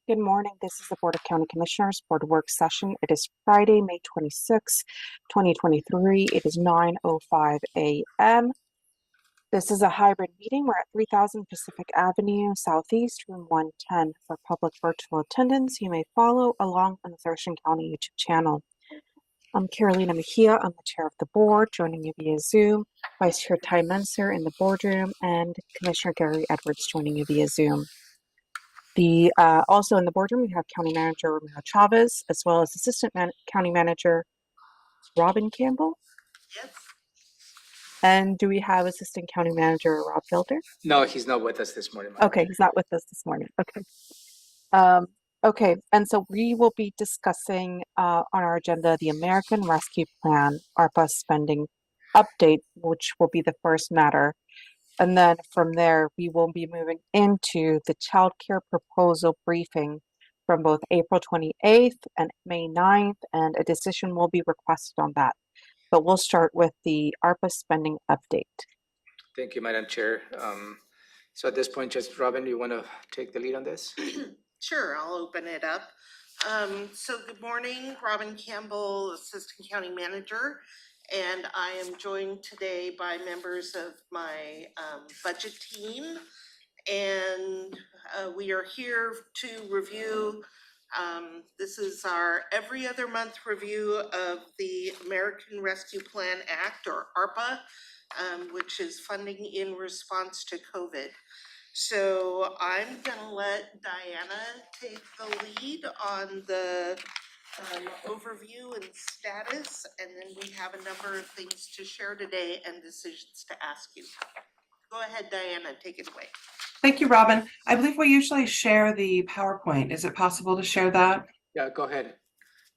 Good morning. This is the Board of County Commissioners Board Work Session. It is Friday, May 26, 2023. It is 9:05 a.m. This is a hybrid meeting. We're at 3000 Pacific Avenue, Southeast, room 110. For public virtual attendance, you may follow along on the Thurston County YouTube channel. I'm Carolina Mejia. I'm the chair of the board, joining you via Zoom. Vice Chair Ty Menser in the boardroom, and Commissioner Gary Edwards joining you via Zoom. Also in the boardroom, we have County Manager Romero Chavez, as well as Assistant County Manager Robin Campbell. Yes. And do we have Assistant County Manager Rob Felder? No, he's not with us this morning. Okay, he's not with us this morning. Okay. Okay, and so we will be discussing on our agenda the American Rescue Plan ARPA spending update, which will be the first matter. And then from there, we will be moving into the child care proposal briefing from both April 28th and May 9th, and a decision will be requested on that. But we'll start with the ARPA spending update. Thank you, Madam Chair. So at this point, just Robin, you want to take the lead on this? Sure, I'll open it up. So good morning, Robin Campbell, Assistant County Manager. And I am joined today by members of my budget team. And we are here to review, this is our every other month review of the American Rescue Plan Act, or ARPA, which is funding in response to COVID. So I'm gonna let Diana take the lead on the overview and status, and then we have a number of things to share today and decisions to ask you. Go ahead, Diana, take it away. Thank you, Robin. I believe we usually share the PowerPoint. Is it possible to share that? Yeah, go ahead.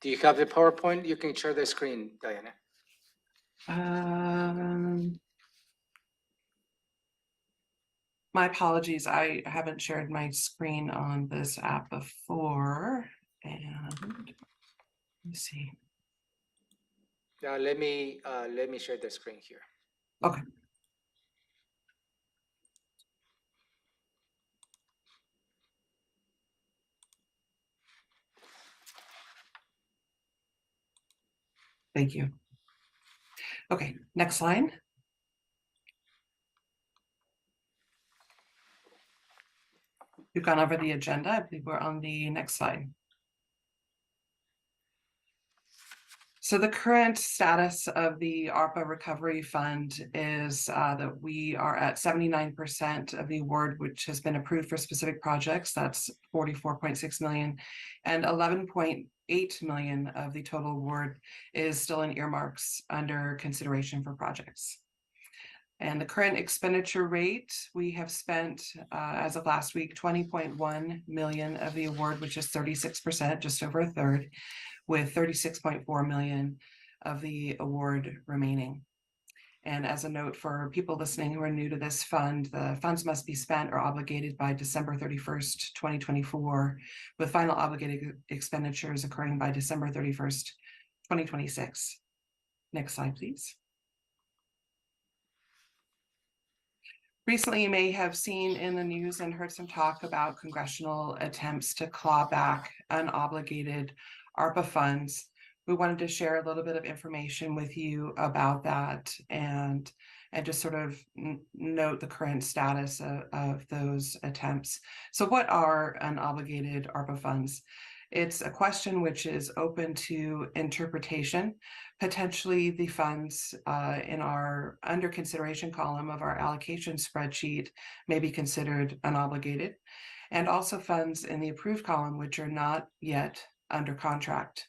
Do you have the PowerPoint? You can share the screen, Diana. My apologies. I haven't shared my screen on this app before. And let me see. Now let me share the screen here. Okay. Thank you. Okay, next slide. We've gone over the agenda. I believe we're on the next slide. So the current status of the ARPA Recovery Fund is that we are at 79% of the award, which has been approved for specific projects. That's 44.6 million, and 11.8 million of the total award is still in earmarks under consideration for projects. And the current expenditure rate, we have spent, as of last week, 20.1 million of the award, which is 36%, just over a third, with 36.4 million of the award remaining. And as a note for people listening who are new to this fund, the funds must be spent or obligated by December 31st, 2024, with final obligated expenditures occurring by December 31st, 2026. Next slide, please. Recently, you may have seen in the news and heard some talk about congressional attempts to claw back unobligated ARPA funds. We wanted to share a little bit of information with you about that and just sort of note the current status of those attempts. So what are unobligated ARPA funds? It's a question which is open to interpretation. Potentially the funds in our under consideration column of our allocation spreadsheet may be considered unobligated, and also funds in the approved column which are not yet under contract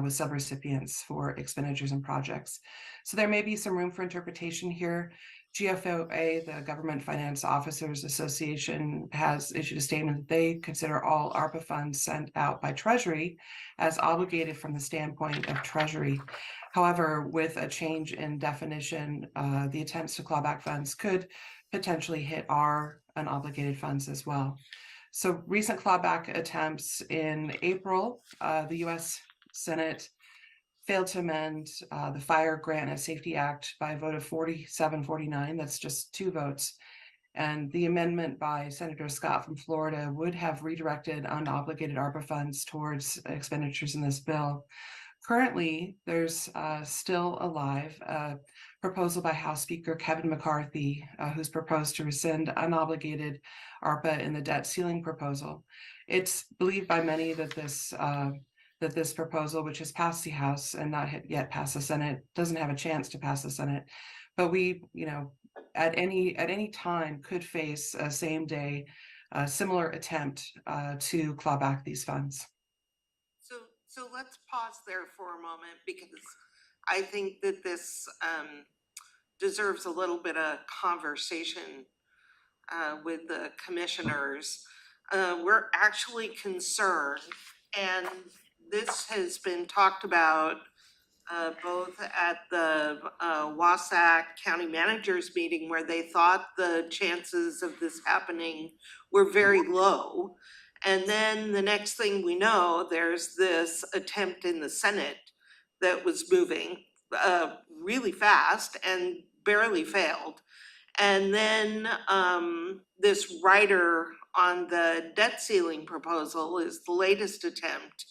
with subrecipients for expenditures and projects. So there may be some room for interpretation here. GFOA, the Government Finance Officers Association, has issued a statement that they consider all ARPA funds sent out by Treasury as obligated from the standpoint of Treasury. However, with a change in definition, the attempts to claw back funds could potentially hit our unobligated funds as well. So recent clawback attempts in April, the U.S. Senate failed to amend the Fire Grant and Safety Act by a vote of 47-49. That's just 2 votes. And the amendment by Senator Scott from Florida would have redirected unobligated ARPA funds towards expenditures in this bill. Currently, there's still alive a proposal by House Speaker Kevin McCarthy, who's proposed to rescind unobligated ARPA in the debt ceiling proposal. It's believed by many that this proposal, which has passed the House and not yet passed the Senate, doesn't have a chance to pass the Senate. But we, at any time could face a same day similar attempt to claw back these funds. So let's pause there for a moment, because I think that this deserves a little bit of conversation with the commissioners. We're actually concerned, and this has been talked about both at the Wasatch County Managers meeting, where they thought the chances of this happening were very low. And then the next thing we know, there's this attempt in the Senate that was moving really fast and barely failed. And then this rider on the debt ceiling proposal is the latest attempt.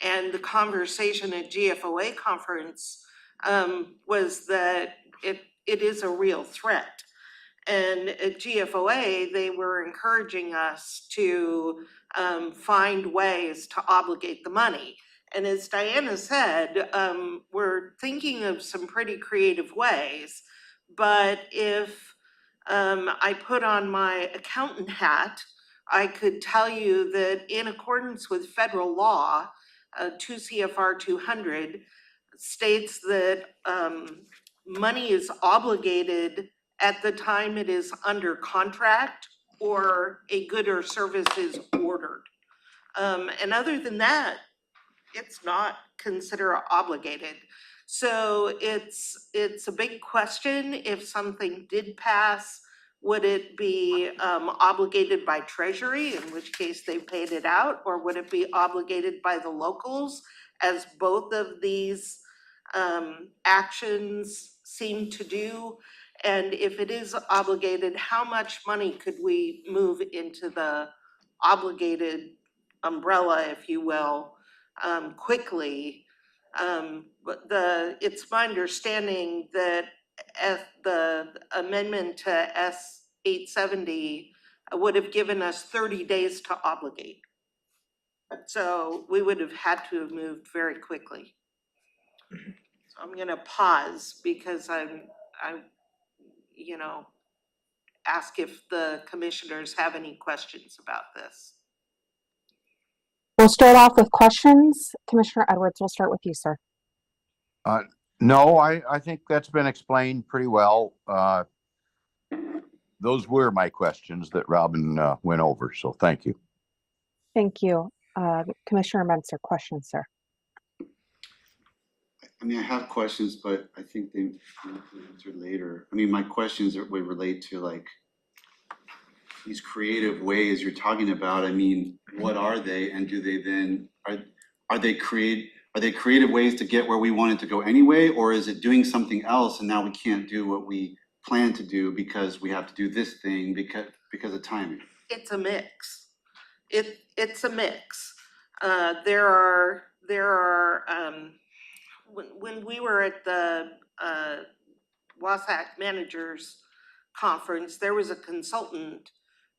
And the conversation at GFOA conference was that it is a real threat. And at GFOA, they were encouraging us to find ways to obligate the money. And as Diana said, we're thinking of some pretty creative ways. But if I put on my accountant hat, I could tell you that in accordance with federal law, 2 CFR 200 states that money is obligated at the time it is under contract or a good or service is ordered. And other than that, it's not considered obligated. So it's a big question. If something did pass, would it be obligated by Treasury, in which case they paid it out, or would it be obligated by the locals, as both of these actions seem to do? And if it is obligated, how much money could we move into the obligated umbrella, if you will, quickly? But it's my understanding that the amendment to S 870 would have given us 30 days to obligate. So we would have had to have moved very quickly. So I'm gonna pause because I ask if the commissioners have any questions about this. We'll start off with questions. Commissioner Edwards, we'll start with you, sir. No, I think that's been explained pretty well. Those were my questions that Robin went over, so thank you. Thank you. Commissioner Menser, questions, sir. I mean, I have questions, but I think they will be answered later. I mean, my questions would relate to like these creative ways you're talking about. I mean, what are they, and do they then are they creative ways to get where we wanted to go anyway, or is it doing something else and now we can't do what we plan to do because we have to do this thing because of timing? It's a mix. It's a mix. There are when we were at the Wasatch Managers Conference, there was a consultant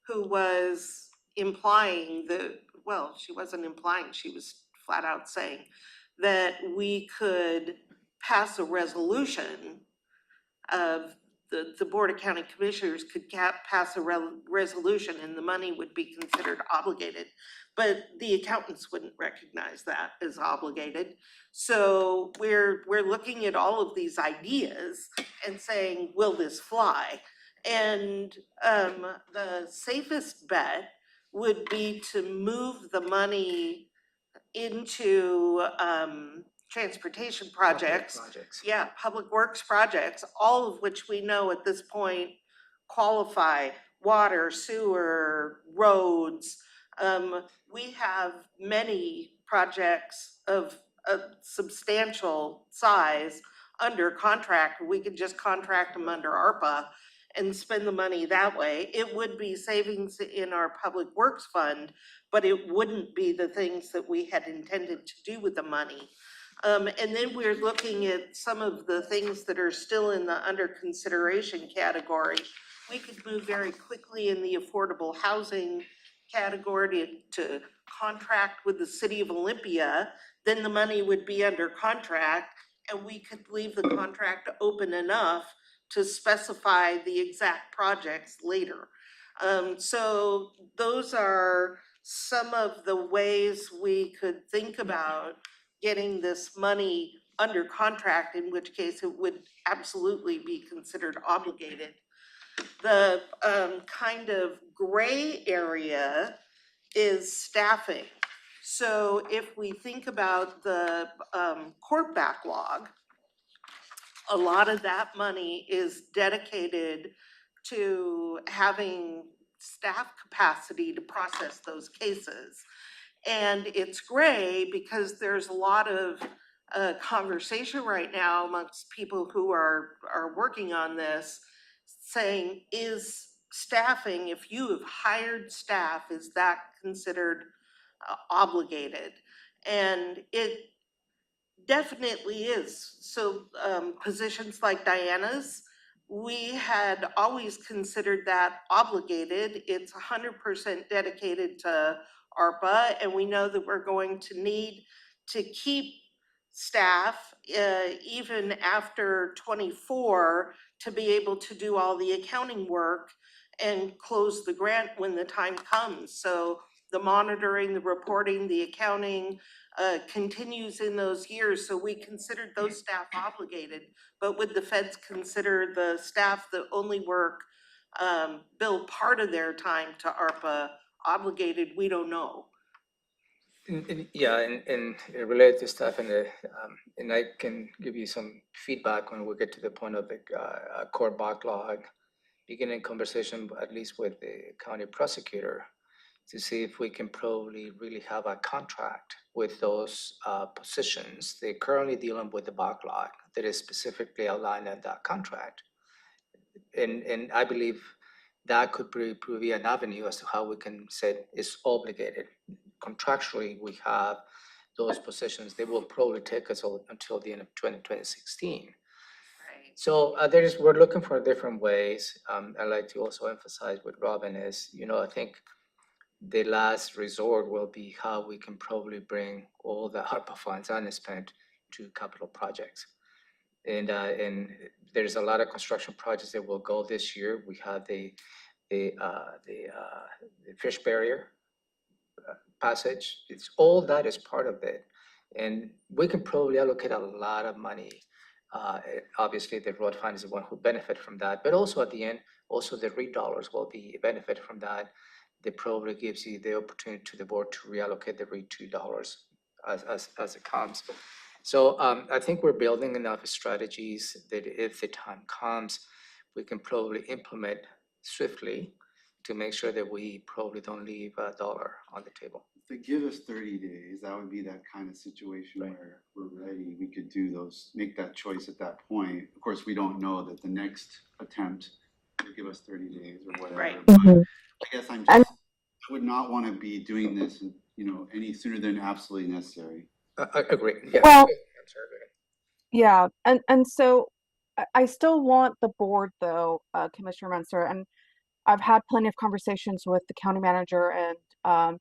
who was implying that, well, she wasn't implying, she was flat out saying that we could pass a resolution of the Board of County Commissioners could pass a resolution and the money would be considered obligated. But the accountants wouldn't recognize that as obligated. So we're looking at all of these ideas and saying, will this fly? And the safest bet would be to move the money into transportation projects. Yeah, public works projects, all of which we know at this point qualify: water, sewer, roads. We have many projects of a substantial size under contract. We could just contract them under ARPA and spend the money that way. It would be savings in our public works fund, but it wouldn't be the things that we had intended to do with the money. And then we're looking at some of the things that are still in the under consideration category. We could move very quickly in the affordable housing category to contract with the city of Olympia. Then the money would be under contract, and we could leave the contract open enough to specify the exact projects later. So those are some of the ways we could think about getting this money under contract, in which case it would absolutely be considered obligated. The kind of gray area is staffing. So if we think about the court backlog, a lot of that money is dedicated to having staff capacity to process those cases. And it's gray because there's a lot of conversation right now amongst people who are working on this, saying, is staffing, if you have hired staff, is that considered obligated? And it definitely is. So positions like Diana's, we had always considered that obligated. It's 100% dedicated to ARPA, and we know that we're going to need to keep staff even after 24 to be able to do all the accounting work and close the grant when the time comes. So the monitoring, the reporting, the accounting continues in those years. So we considered those staff obligated, but would the feds consider the staff that only work, bill part of their time to ARPA obligated? We don't know. Yeah, and related to stuff, and I can give you some feedback when we get to the point of the court backlog, beginning conversation at least with the county prosecutor to see if we can probably really have a contract with those positions. They're currently dealing with the backlog that is specifically outlined in that contract. And I believe that could prove an avenue as to how we can say it's obligated. Contractually, we have those positions. They will probably take us until the end of 2016. Right. So we're looking for different ways. I'd like to also emphasize what Robin is, I think the last resort will be how we can probably bring all the ARPA funds unspent to capital projects. And there's a lot of construction projects that will go this year. We have the fish barrier passage. It's all that is part of it. And we can probably allocate a lot of money. Obviously, the road fund is the one who benefit from that, but also at the end, also the REIT dollars will be benefit from that. That probably gives you the opportunity to the board to reallocate the REIT $2 as it comes. So I think we're building enough strategies that if the time comes, we can probably implement swiftly to make sure that we probably don't leave a dollar on the table. If they give us 30 days, that would be that kind of situation Right. where we're ready. We could do those, make that choice at that point. Of course, we don't know that the next attempt will give us 30 days or whatever. Right. But Mhm. I guess And- I would not want to be doing this, any sooner than absolutely necessary. I agree. Yeah. Well- I'm sorry, go ahead. Yeah, and so I still want the board though, Commissioner Menser, and I've had plenty of conversations with the county manager and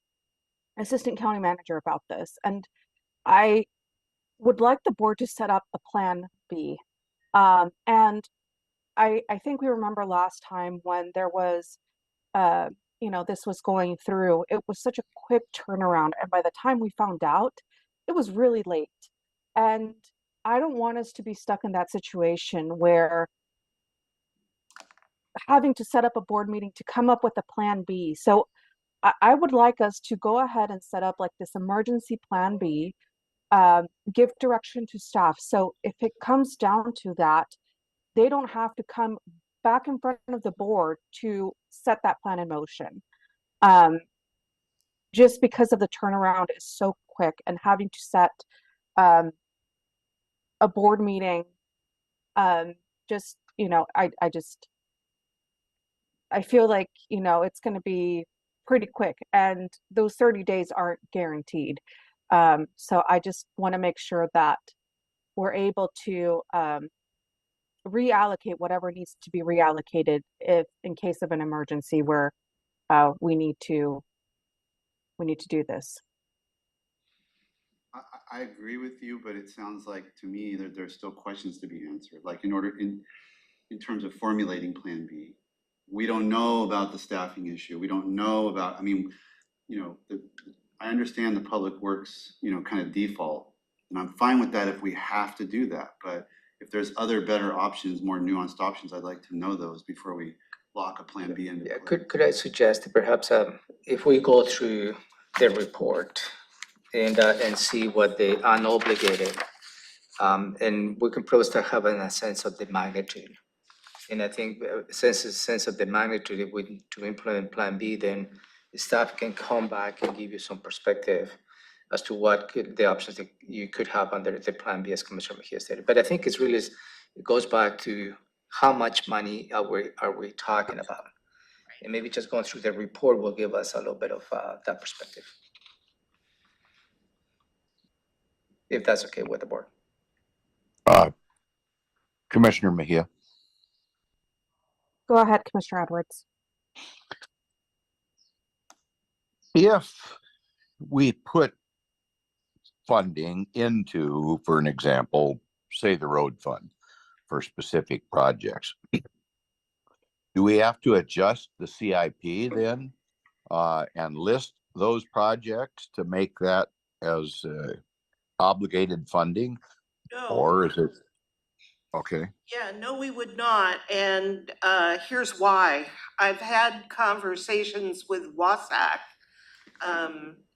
assistant county manager about this, and I would like the board to set up a plan B. And I think we remember last time when there was, this was going through, it was such a quick turnaround, and by the time we found out, it was really late. And I don't want us to be stuck in that situation where having to set up a board meeting to come up with a plan B. So I would like us to go ahead and set up like this emergency plan B, give direction to staff. So if it comes down to that, they don't have to come back in front of the board to set that plan in motion. Just because of the turnaround is so quick, and having to set a board meeting, I just I feel like, it's going to be pretty quick, and those 30 days aren't guaranteed. So I just want to make sure that we're able to reallocate whatever needs to be reallocated if in case of an emergency where we need to do this. I agree with you, but it sounds like to me that there's still questions to be answered, like in terms of formulating Plan B. We don't know about the staffing issue. We don't know about, I mean, I understand the public works, kind of default, and I'm fine with that if we have to do that. But if there's other better options, more nuanced options, I'd like to know those before we lock a Plan B into Yeah, place. could I suggest that perhaps if we go through the report and see what the unobligated, and we can probably start having a sense of the magnitude. And I think sense of the magnitude, if we to implement Plan B, then the staff can come back and give you some perspective as to what the options that you could have under the Plan B, as Commissioner Mejia stated. But I think it's really, it goes back to how much money are we talking about? And maybe just going through the report will give us a little bit of that perspective. If that's okay with the board. Commissioner Mejia. Go ahead, Commissioner Edwards. If we put funding into, for an example, say the road fund for specific projects, do we have to adjust the CIP then and list those projects to make that as obligated funding? No. Or is it, okay, Yeah, no, we would not, and here's why. I've had conversations with WASAC.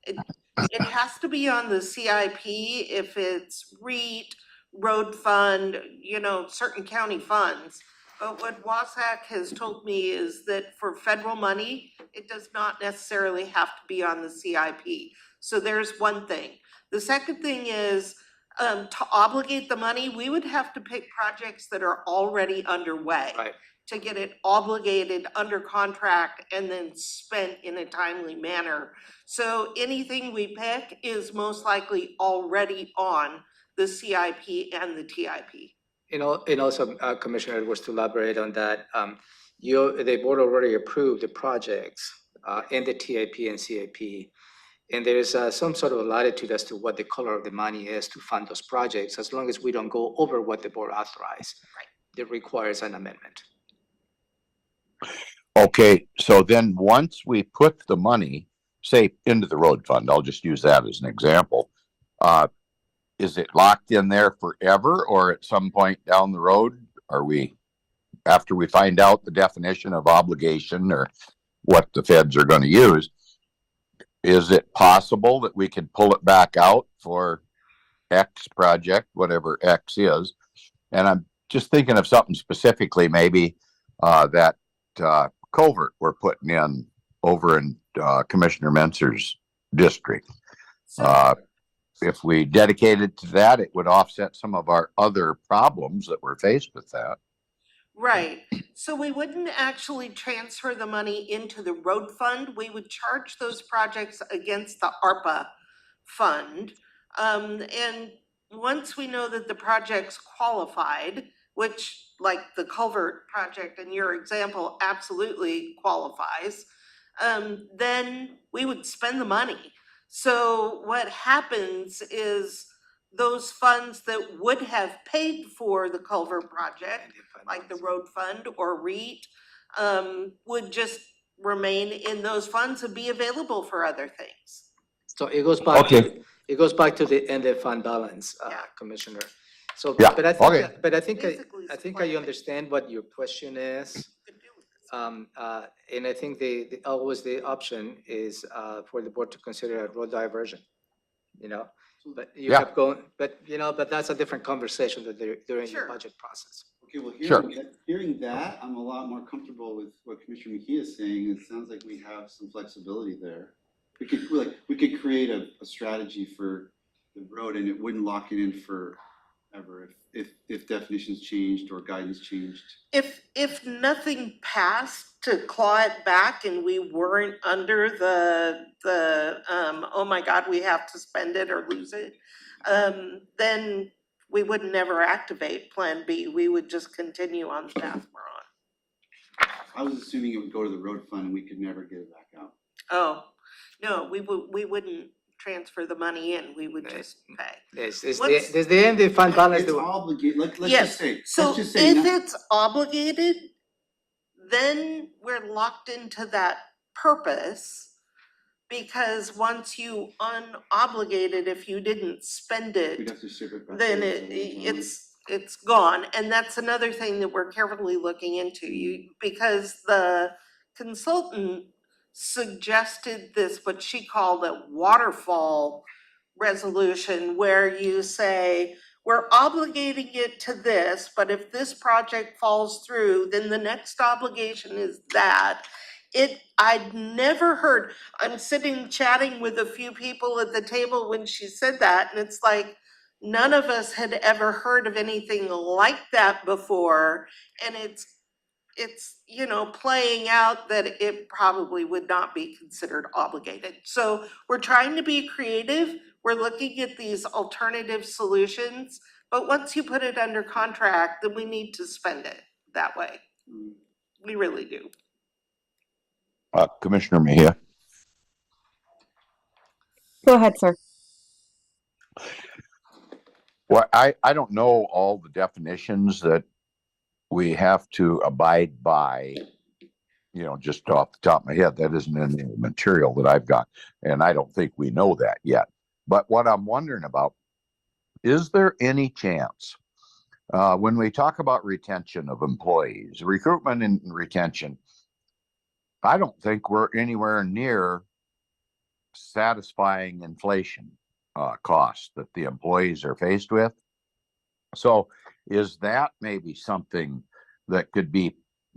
It has to be on the CIP if it's REIT, road fund, certain county funds. But what WASAC has told me is that for federal money, it does not necessarily have to be on the CIP. So there's one thing. The second thing is, to obligate the money, we would have to pick projects that are already underway. Right. To get it obligated under contract and then spent in a timely manner. So anything we pick is most likely already on the CIP and the TIP. And also, Commissioner Edwards, to elaborate on that, the board already approved the projects in the TIP and CIP. And there is some sort of latitude as to what the color of the money is to fund those projects, as long as we don't go over what the board authorized. Right. It requires an amendment. okay, so then once we put the money, say, into the road fund, I'll just use that as an example. Is it locked in there forever, or at some point down the road, are we, after we find out the definition of obligation or what the feds are going to use, is it possible that we could pull it back out for X project, whatever X is? And I'm just thinking of something specifically, maybe that culvert we're putting in over in Commissioner Mentzer's district. If we dedicated to that, it would offset some of our other problems that we're faced with that. Right, so we wouldn't actually transfer the money into the road fund. We would charge those projects against the ARPA fund. And once we know that the project's qualified, which like the culvert project in your example absolutely qualifies, then we would spend the money. So what happens is those funds that would have paid for the culvert project, like the road fund or REIT, would just remain in those funds and be available for other things. So it goes back Okay. to the end of fund balance, Yeah. Commissioner. So, Yeah, but I think, okay. Basically, I think supply I chain. understand what your question is. Could do with this. And I think always the option is for the board to consider a road diversion, but you Yeah. have gone, but that's a different conversation that during the Sure. budget process. Okay, well, Sure. hearing that, I'm a lot more comfortable with what Commissioner Mejia is saying. It sounds like we have some flexibility there. We could create a strategy for the road, and it wouldn't lock it in for ever, if definitions changed or guidance changed? If nothing passed to claw it back and we weren't under oh my God, we have to spend it or lose it, then we would never activate Plan B. We would just continue on the path we're on. I was assuming it would go to the road fund and we could never get it back out. Oh, no, we wouldn't transfer the money in, we would just pay. There's What's- the end, the fund balance. It's obligated, let's Yes, just say, so let's just say if now- it's obligated, then we're locked into that purpose. Because once you unobligate it, if you didn't spend we'd it, have to ship it back. then to the road fund. it's gone. And that's another thing that we're carefully looking into, because the consultant suggested this, what she called a waterfall resolution, where you say, we're obligating it to this, but if this project falls through, then the next obligation is that. I'd never heard, I'm sitting chatting with a few people at the table when she said that, and it's like, none of us had ever heard of anything like that before. And it's, playing out that it probably would not be considered obligated. So we're trying to be creative. We're looking at these alternative solutions, but once you put it under contract, then we need to spend it that way. We really do. Commissioner Mejia. Go ahead, sir. Well, I don't know all the definitions that we have to abide by, just off the top of my head. That isn't in the material that I've got, and I don't think we know that yet. But what I'm wondering about, is there any chance, when we talk about retention of employees, recruitment and retention, I don't think we're anywhere near satisfying inflation costs that the employees are faced with. So is that maybe something that could be,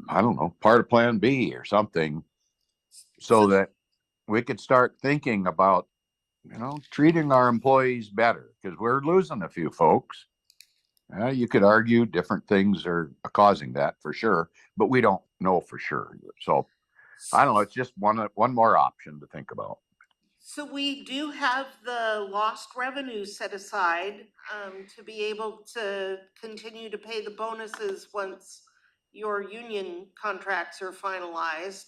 I don't know, part of Plan B or something, so that we could start thinking about, treating our employees better, because we're losing a few folks. You could argue different things are causing that for sure, but we don't know for sure. So I don't know. It's just one more option to think about. So we do have the lost revenue set aside to be able to continue to pay the bonuses once your union contracts are finalized.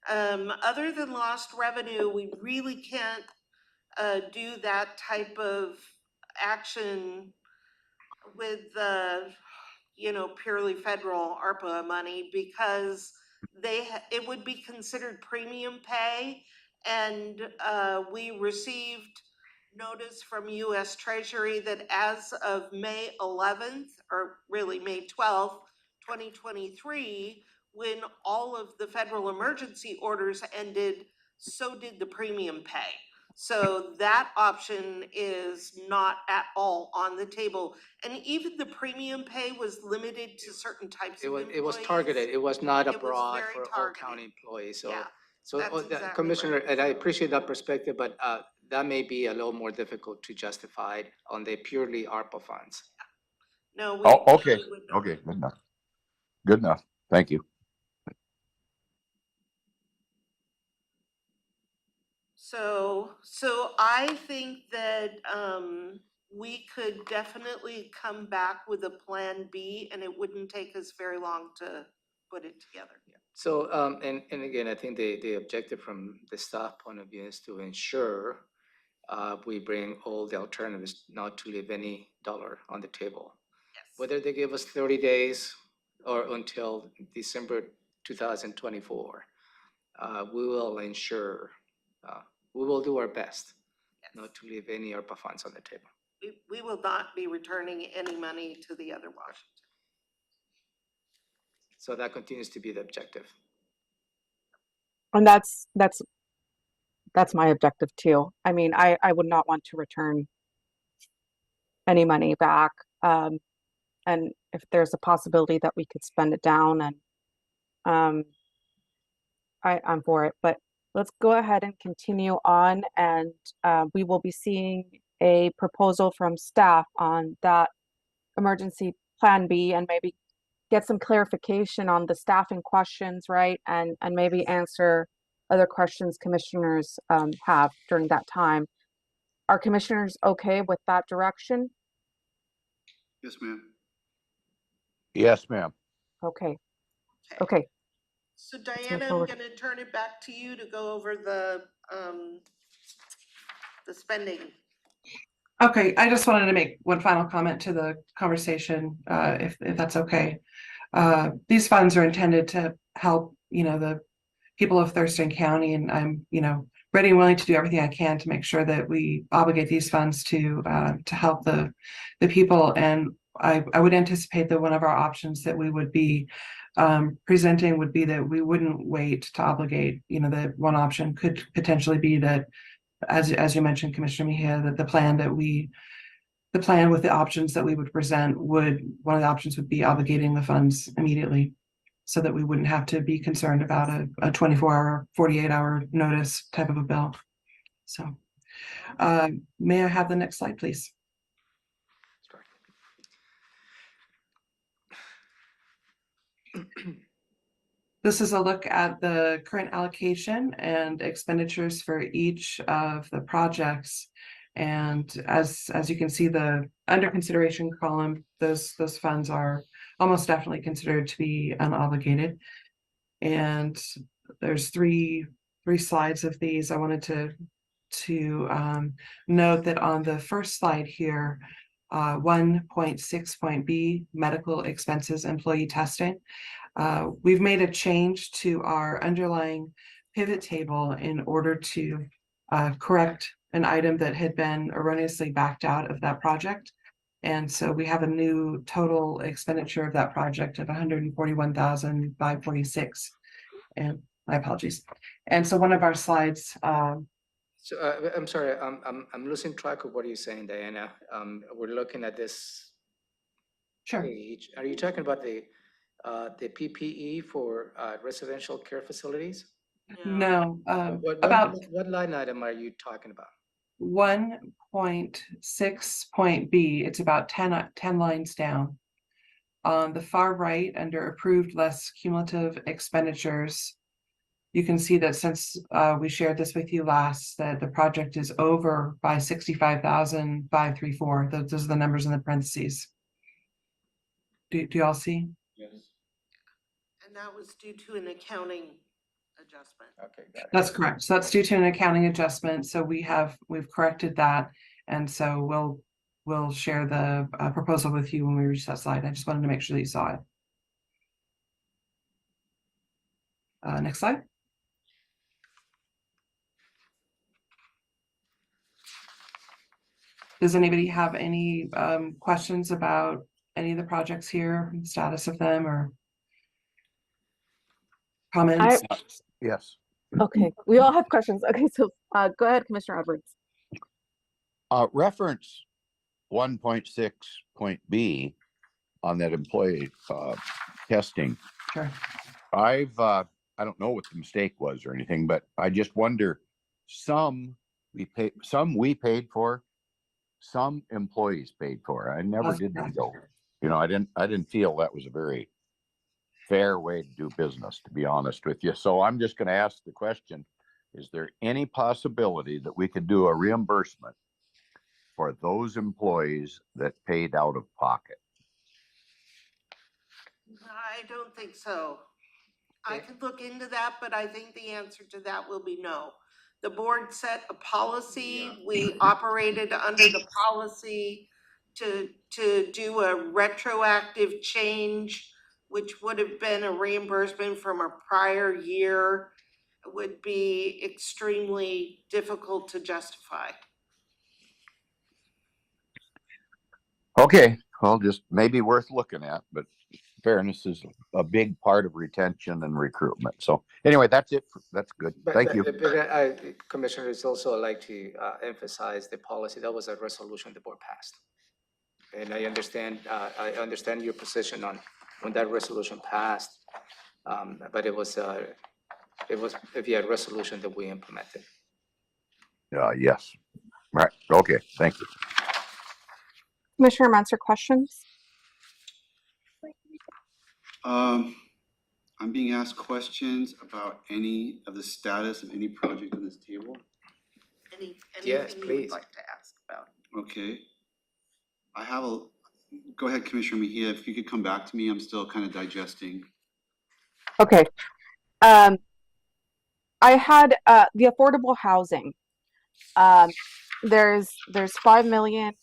Other than lost revenue, we really can't do that type of action with purely federal ARPA money, because it would be considered premium pay. And we received notice from US Treasury that as of May 11th, or really May 12th, 2023, when all of the federal emergency orders ended, so did the premium pay. So that option is not at all on the table. And even the premium pay was limited to certain types of employees. It was targeted. It was not It was abroad very for all targeted. county employees. So, Yeah, so that's exactly Commissioner, right. and I appreciate that perspective, but that may be a little more difficult to justify on the purely ARPA funds. No, we. Oh, okay. we would not. Okay. Good enough. Good enough. Thank you. So I think that we could definitely come back with a Plan B, and it wouldn't take us very long to put it together. So, and again, I think the objective from the staff point of view is to ensure we bring all the alternatives, not to leave any dollar on the table. Yes. Whether they give us 30 days or until December 2024, we will ensure, we will do our best not to leave any ARPA funds on the table. We will not be returning any money to the other Washington. So that continues to be the objective. And that's my objective too. I mean, I would not want to return any money back. And if there's a possibility that we could spend it down, and I'm for it. But let's go ahead and continue on, and we will be seeing a proposal from staff on that emergency plan B and maybe get some clarification on the staffing questions, right? And maybe answer other questions commissioners have during that time. Are commissioners okay with that direction? Yes, ma'am. Yes, ma'am. Okay, Okay. okay. So move Diana, I'm forward. gonna turn it back to you to go over the spending. Okay, I just wanted to make one final comment to the conversation, if that's okay. These funds are intended to help, the people of Thurston County, and I'm, ready and willing to do everything I can to make sure that we obligate these funds to help the people. And I would anticipate that one of our options that we would be presenting would be that we wouldn't wait to obligate. That one option could potentially be that, as you mentioned, Commissioner Mejia, that the plan with the options that we would present one of the options would be obligating the funds immediately, so that we wouldn't have to be concerned about a 24-hour, 48-hour notice type of a bill. So may I have the next slide, please? This is a look at the current allocation and expenditures for each of the projects. And as you can see, the under consideration column, those funds are almost definitely considered to be unobligated. And there's three slides of these. I wanted to note that on the first slide here, 1.6.B, medical expenses, employee testing. We've made a change to our underlying pivot table in order to correct an item that had been erroneously backed out of that project. And so we have a new total expenditure of that project of $141,546. And my apologies. And so one of our slides. So I'm sorry, I'm losing track of what you're saying, Diana. We're looking at this Sure. page. Are you talking about the PPE for residential care facilities? No, What line item are you talking about? 1.6.B, it's about 10 lines down. On the far right, under approved less cumulative expenditures, you can see that since we shared this with you last, that the project is over by 65,534. Those are the numbers in the parentheses. Do you all see? Yes. And that was due to an accounting adjustment. Okay, got it. That's correct. So that's due to an accounting adjustment. So we've corrected that. And so we'll share the proposal with you when we reach that slide. I just wanted to make sure that you saw it. Next slide. Does anybody have any questions about any of the projects here, the status of them, or comments? Yes. Okay, we all have questions. Okay, so go ahead, Commissioner Edwards. Reference 1.6.B on that employee testing. Sure. I don't know what the mistake was or anything, but I just wonder, some we paid for, some employees paid for. I never did know. I didn't feel that was a very fair way to do business, to be honest with you. So I'm just going to ask the question, is there any possibility that we could do a reimbursement for those employees that paid out of pocket? I don't think so. I could look into that, but I think the answer to that will be no. The board set a policy. We operated under the policy to do a retroactive change, which would have been a reimbursement from a prior year. It would be extremely difficult to justify. Okay, well, just maybe worth looking at, but fairness is a big part of retention and recruitment. So anyway, that's it. That's good. Thank you. Commissioners, also like to emphasize the policy. That was a resolution the board passed. And I understand your position on when that resolution passed, but it was via resolution that we implemented. Yes. Right. Okay. Thank you. Commissioner Munster, questions? I'm being asked questions about any of the status of any project on this table. Yes, Anything you would please. like to ask about? Okay. Go ahead, Commissioner Mejia, if you could come back to me, I'm still kind of digesting. Okay. I had the affordable housing. There's 5 million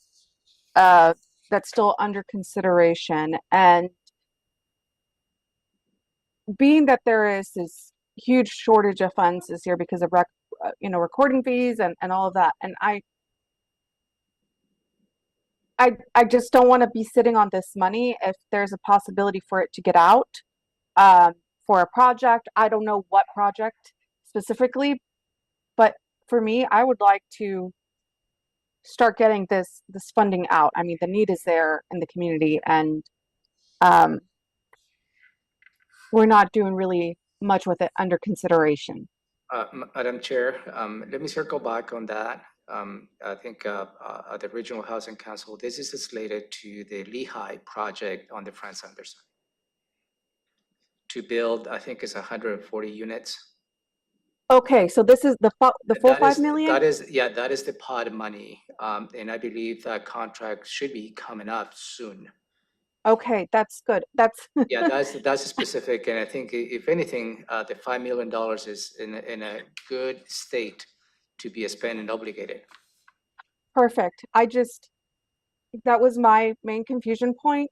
that's still under consideration, and being that there is this huge shortage of funds this year because of recording fees and all of that, and I just don't want to be sitting on this money if there's a possibility for it to get out for a project. I don't know what project specifically, but for me, I would like to start getting this funding out. I mean, the need is there in the community, and um, we're not doing really much with it under consideration. Madam Chair, let me circle back on that. I think at the Regional Housing Council, this is slated to the Lehigh project on the Franz Anderson to build, I think it's 140 units. Okay, so this is the full 5 million? That is the pot money. And I believe that contract should be coming up soon. Okay, that's good. That's Yeah, that's specific. And I think if anything, the $5 million is in a good state to be spent and obligated. perfect. That was my main confusion point.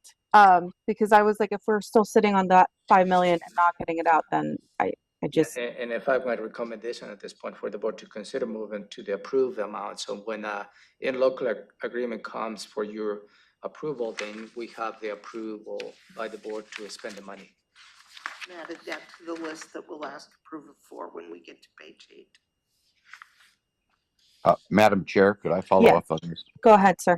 Because I was like, if we're still sitting on that 5 million and not getting it out, then I just, And in fact, my recommendation at this point for the board to consider moving to the approved amount. So when in local agreement comes for your approval, then we have the approval by the board to spend the money. And added that to the list that we'll ask approval for when we get to page 8. Madam Chair, could I follow Yes. up on this? go ahead, sir.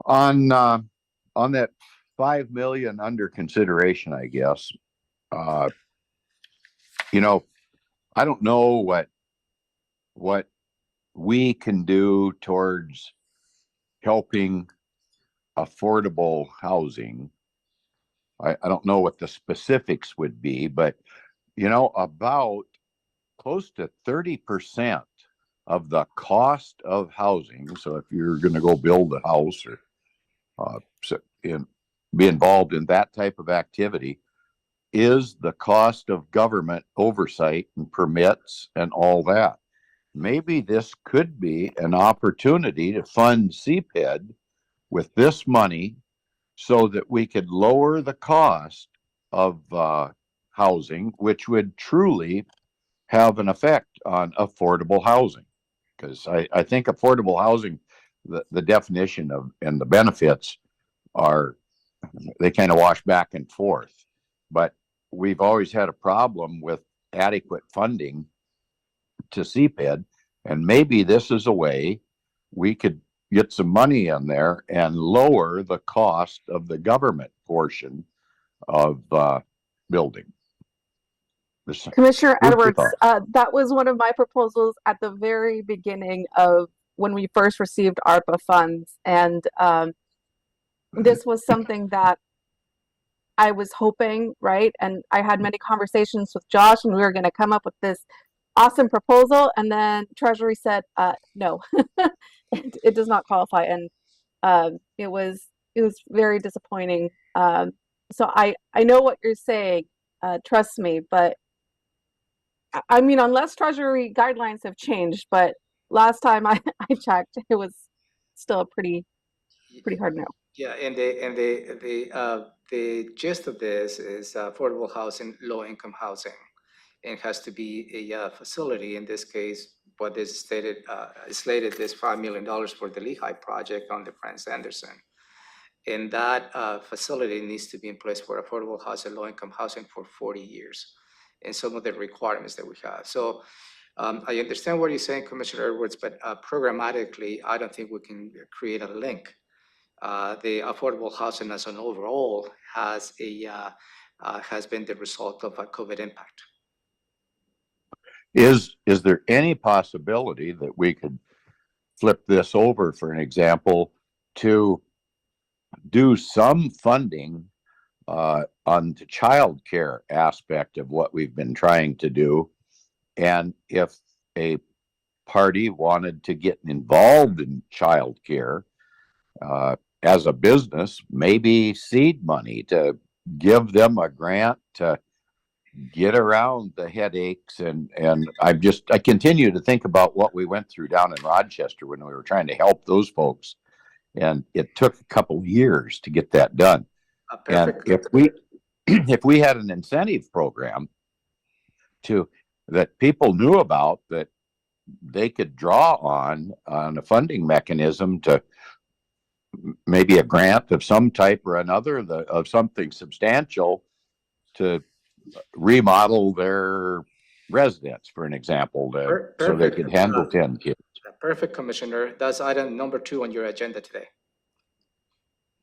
On that 5 million under consideration, I guess, I don't know what we can do towards helping affordable housing. I don't know what the specifics would be, but about close to 30% of the cost of housing. So if you're going to go build a house or be involved in that type of activity, is the cost of government oversight and permits and all that. Maybe this could be an opportunity to fund CPED with this money so that we could lower the cost of housing, which would truly have an effect on affordable housing. Because I think affordable housing, the definition of and the benefits they kind of wash back and forth. But we've always had a problem with adequate funding to CPED, and maybe this is a way we could get some money in there and lower the cost of the government portion of building. Commissioner Food for Edwards, thought. that was one of my proposals at the very beginning of when we first received ARPA funds. And this was something that I was hoping, right? And I had many conversations with Josh, and we were going to come up with this awesome proposal. And then Treasury said, no, it does not qualify. And it was very disappointing. So I know what you're saying, trust me, but I mean, unless Treasury guidelines have changed, but last time I checked, it was still a pretty hard no. Yeah, and the gist of this is affordable housing, low income housing. It has to be a facility. In this case, what is slated is $5 million for the Lehigh project on the Franz Anderson. And that facility needs to be in place for affordable housing, low income housing for 40 years. And some of the requirements that we have. So I understand what you're saying, Commissioner Edwards, but programmatically, I don't think we can create a link. The affordable housing as an overall has been the result of a COVID impact. Is there any possibility that we could flip this over, for an example, to do some funding on the child care aspect of what we've been trying to do. And if a party wanted to get involved in child care as a business, maybe seed money to give them a grant to get around the headaches. And I continue to think about what we went through down in Rochester when we were trying to help those folks. And it took a couple years to get that done. And if we had an incentive program that people knew about, that they could draw on a funding mechanism to maybe a grant of some type or another, of something substantial to remodel their residence, for an example, so they could handle 10 kids. Perfect, Commissioner. That's item number 2 on your agenda today.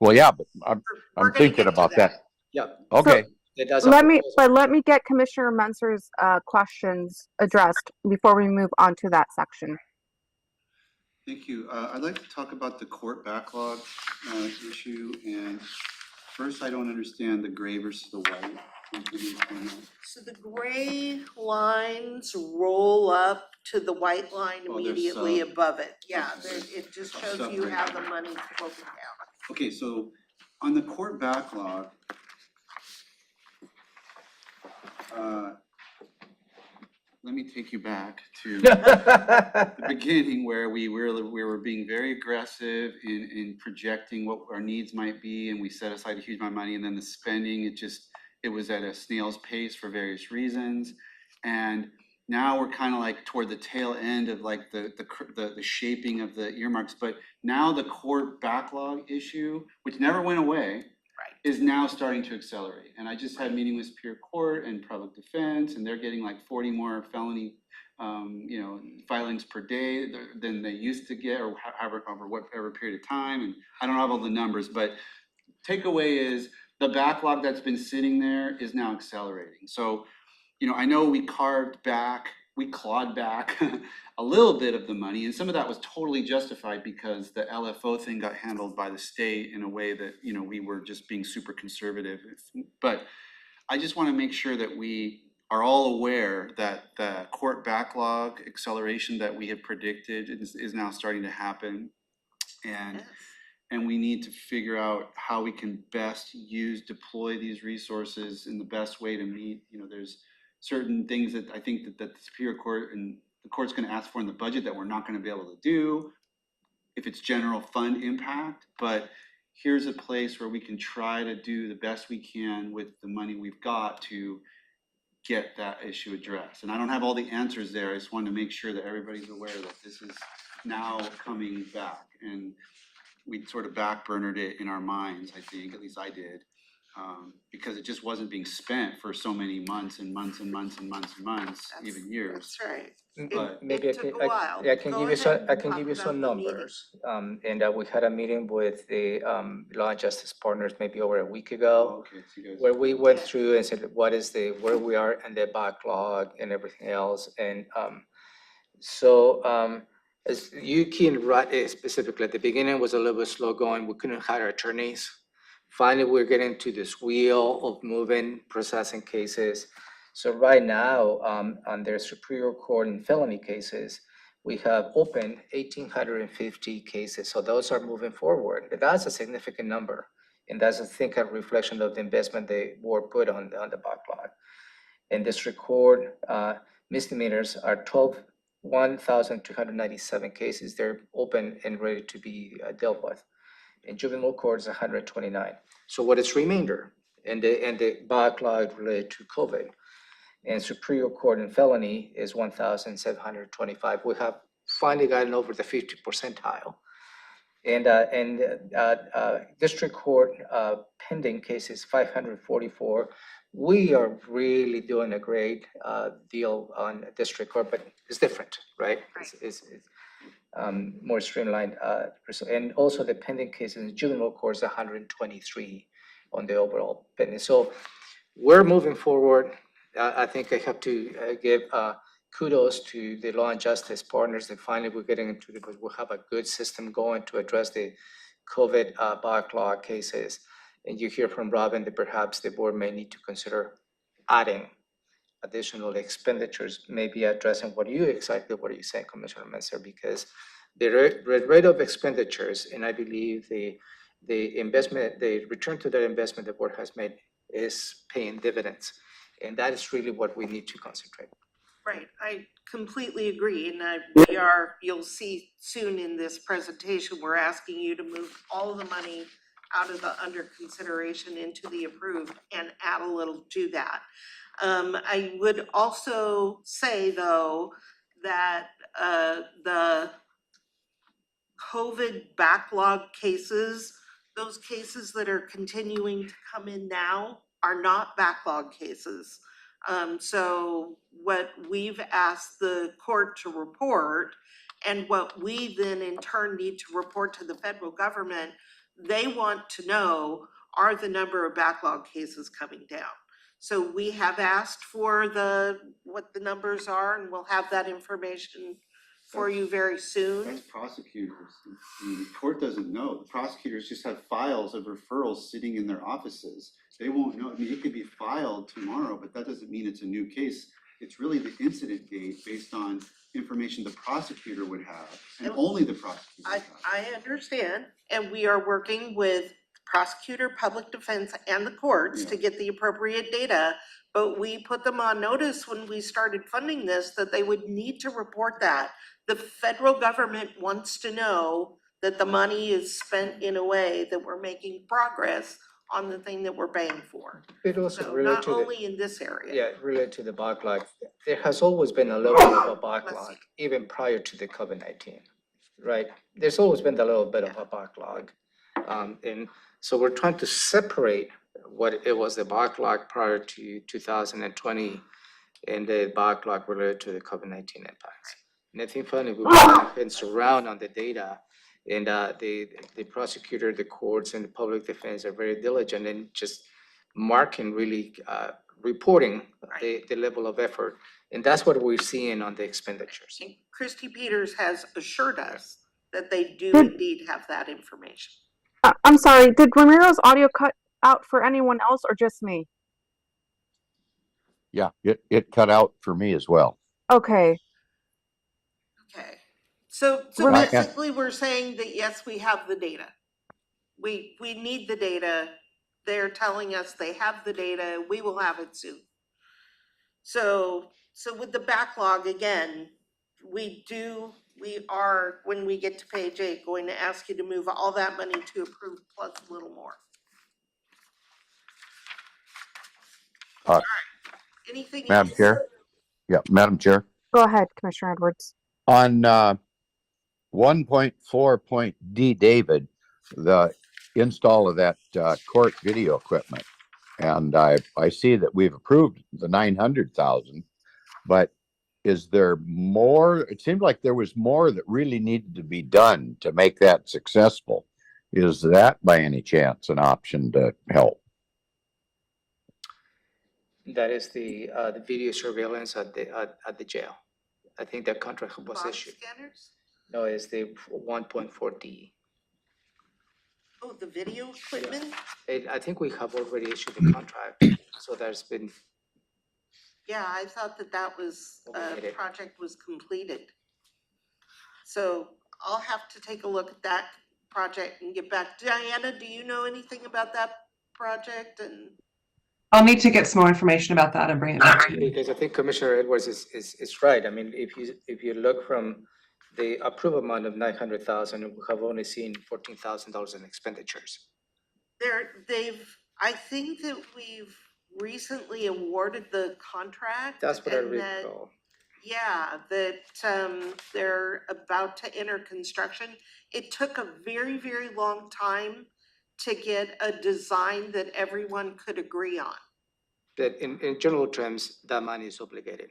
Well, yeah, but We're I'm gonna thinking get to about that. Yeah. Okay. Let me get Commissioner Menser's questions addressed before we move on to that section. Thank you. I'd like to talk about the court backlog issue. And first, I don't understand the gray versus the white. So the gray lines roll up to the white line Oh, they're immediately sub. above it. Yeah, Okay. it just Sub shows you rate. how the money's broken down. Okay, so on the court backlog, let me take you back to the beginning where we were being very aggressive in projecting what our needs might be, and we set aside a huge amount of money, and then the spending, it was at a snail's pace for various reasons. And now we're kind of like toward the tail end of like the shaping of the earmarks, but now the court backlog issue, which never went away, is now starting to accelerate. And I just had a meeting with Superior Court and Public Defense, and they're getting like 40 more felony filings per day than they used to get, or over whatever period of time. And I don't have all the numbers, but takeaway is the backlog that's been sitting there is now accelerating. So, I know we clawed back a little bit of the money, and some of that was totally justified because the LFO thing got handled by the state in a way that, we were just being super conservative. But I just want to make sure that we are all aware that the court backlog acceleration that we have predicted is now starting to happen. And we need to figure out how we can best deploy these resources in the best way to meet, there's certain things that I think that the Superior Court and the court's going to ask for in the budget that we're not going to be able to do if it's general fund impact. But here's a place where we can try to do the best we can with the money we've got to get that issue addressed. And I don't have all the answers there. I just want to make sure that everybody's aware that this is now coming back. And we sort of backburnered it in our minds, I think, at least I did. Because it just wasn't being spent for so many months and months and months and months and months, even years. That's right. But Maybe It took a while. I can Go give you ahead some, I and can talk give you about some the meeting. numbers. And we had a meeting with the Law and Justice Partners maybe over a week ago, okay, so you guys. where we went through and said, where we are in the backlog and everything else. And as you can write specifically, at the beginning was a little bit slow going. We couldn't hire attorneys. Finally, we're getting to this wheel of moving, processing cases. So right now, on their Superior Court and felony cases, we have opened 1,850 cases. So those are moving forward. But that's a significant number. And that's, I think, a reflection of the investment they were put on the backlog. In District Court, misdemeanors are 1,297 cases. They're open and ready to be dealt with. In juvenile court is 129. So what is remainder and the backlog related to COVID? And Superior Court and felony is 1,725. We have finally gotten over the 50 percentile. And District Court pending cases 544. We are really doing a great deal on District Court, but it's different, right? It's more streamlined. And also the pending cases in juvenile court is 123 on the overall pending. So we're moving forward. I think I have to give kudos to the Law and Justice Partners that finally we're getting into we'll have a good system going to address the COVID backlog cases. and you hear from Robin that perhaps the board may need to consider adding additional expenditures, maybe addressing what are you saying, Commissioner Mensah, because the rate of expenditures, and I believe the investment, the return to that investment the board has made is paying dividends. And that is really what we need to concentrate. Right, I completely agree, and you'll see soon in this presentation, we're asking you to move all of the money out of the under consideration into the approved and add a little to that. I would also say, though, that the COVID backlog cases, those cases that are continuing to come in now are not backlog cases. So what we've asked the court to report and what we then in turn need to report to the federal government, they want to know, are the number of backlog cases coming down? So we have asked for what the numbers are, and we'll have that information for you very soon. That's prosecutors. I mean, the court doesn't know. The prosecutors just have files of referrals sitting in their offices. They won't know. I mean, it could be filed tomorrow, but that doesn't mean it's a new case. It's really the incident date based on information the prosecutor would have, and only the prosecutor would have. I understand, and we are working with prosecutor, public defense, and the courts to get the appropriate data, but we put them on notice when we started funding this that they would need to report that. The federal government wants to know that the money is spent in a way that we're making progress on the thing that we're paying for. It also So related not to only in this area. Yeah, related to the backlog. There has always been a little bit of a backlog, even prior to the COVID-19, right? There's always been a little bit of a backlog. And so we're trying to separate what it was the backlog prior to 2020 and the backlog related to the COVID-19 impacts. And I think finally we have been surrounded on the data, and the prosecutor, the courts, and the public defense are very diligent in just marking, really reporting the level of effort. And that's what we're seeing on the expenditures. And Christy Peters has assured us that they do indeed have that information. I'm sorry, did Ramiro's audio cut out for anyone else or just me? Yeah, it cut out for me as well. Okay. Okay, so Right. basically we're saying that yes, we have the data. We need the data. They're telling us they have the data. We will have it soon. So with the backlog, again, we are, when we get to page 8, going to ask you to move all that money to approved plus a little more. All right. Anything Madam else? Chair? Yeah, Madam Chair. Go ahead, Commissioner Edwards. On 1.4.d, David, the install of that court video equipment, and I see that we've approved the 900,000, but is there more? It seemed like there was more that really needed to be done to make that successful. Is that by any chance an option to help? That is the video surveillance at the jail. I think that contract was Body issued. scanners? No, it's the 1.4D. Oh, the video equipment? I think we have already issued the contract, so there's been. Yeah, I thought that was, Completed. project was completed. So I'll have to take a look at that project and get back. Diana, do you know anything about that project? And I'll need to get some more information about that and bring it back to you. Because I think Commissioner Edwards is right. I mean, if you look from the approved amount of 900,000, we have only seen $14,000 in expenditures. I think that we've recently awarded the contract. That's what I and that- recall. Yeah, that they're about to enter construction. It took a very, very long time to get a design that everyone could agree on. That in general terms, that money is obligated.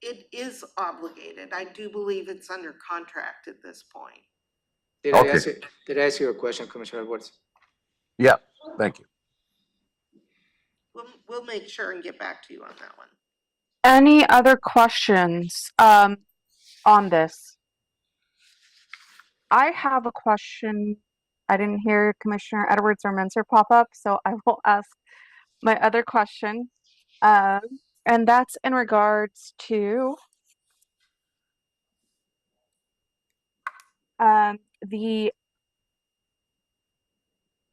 It is obligated. I do believe it's under contract at this point. Did Okay. I ask you a question, Commissioner Edwards? Yeah, thank you. We'll make sure and get back to you on that one. Any other questions on this? I have a question I didn't hear Commissioner Edwards or Menzer pop up, so I will ask my other question. Um, and that's in regards to um, the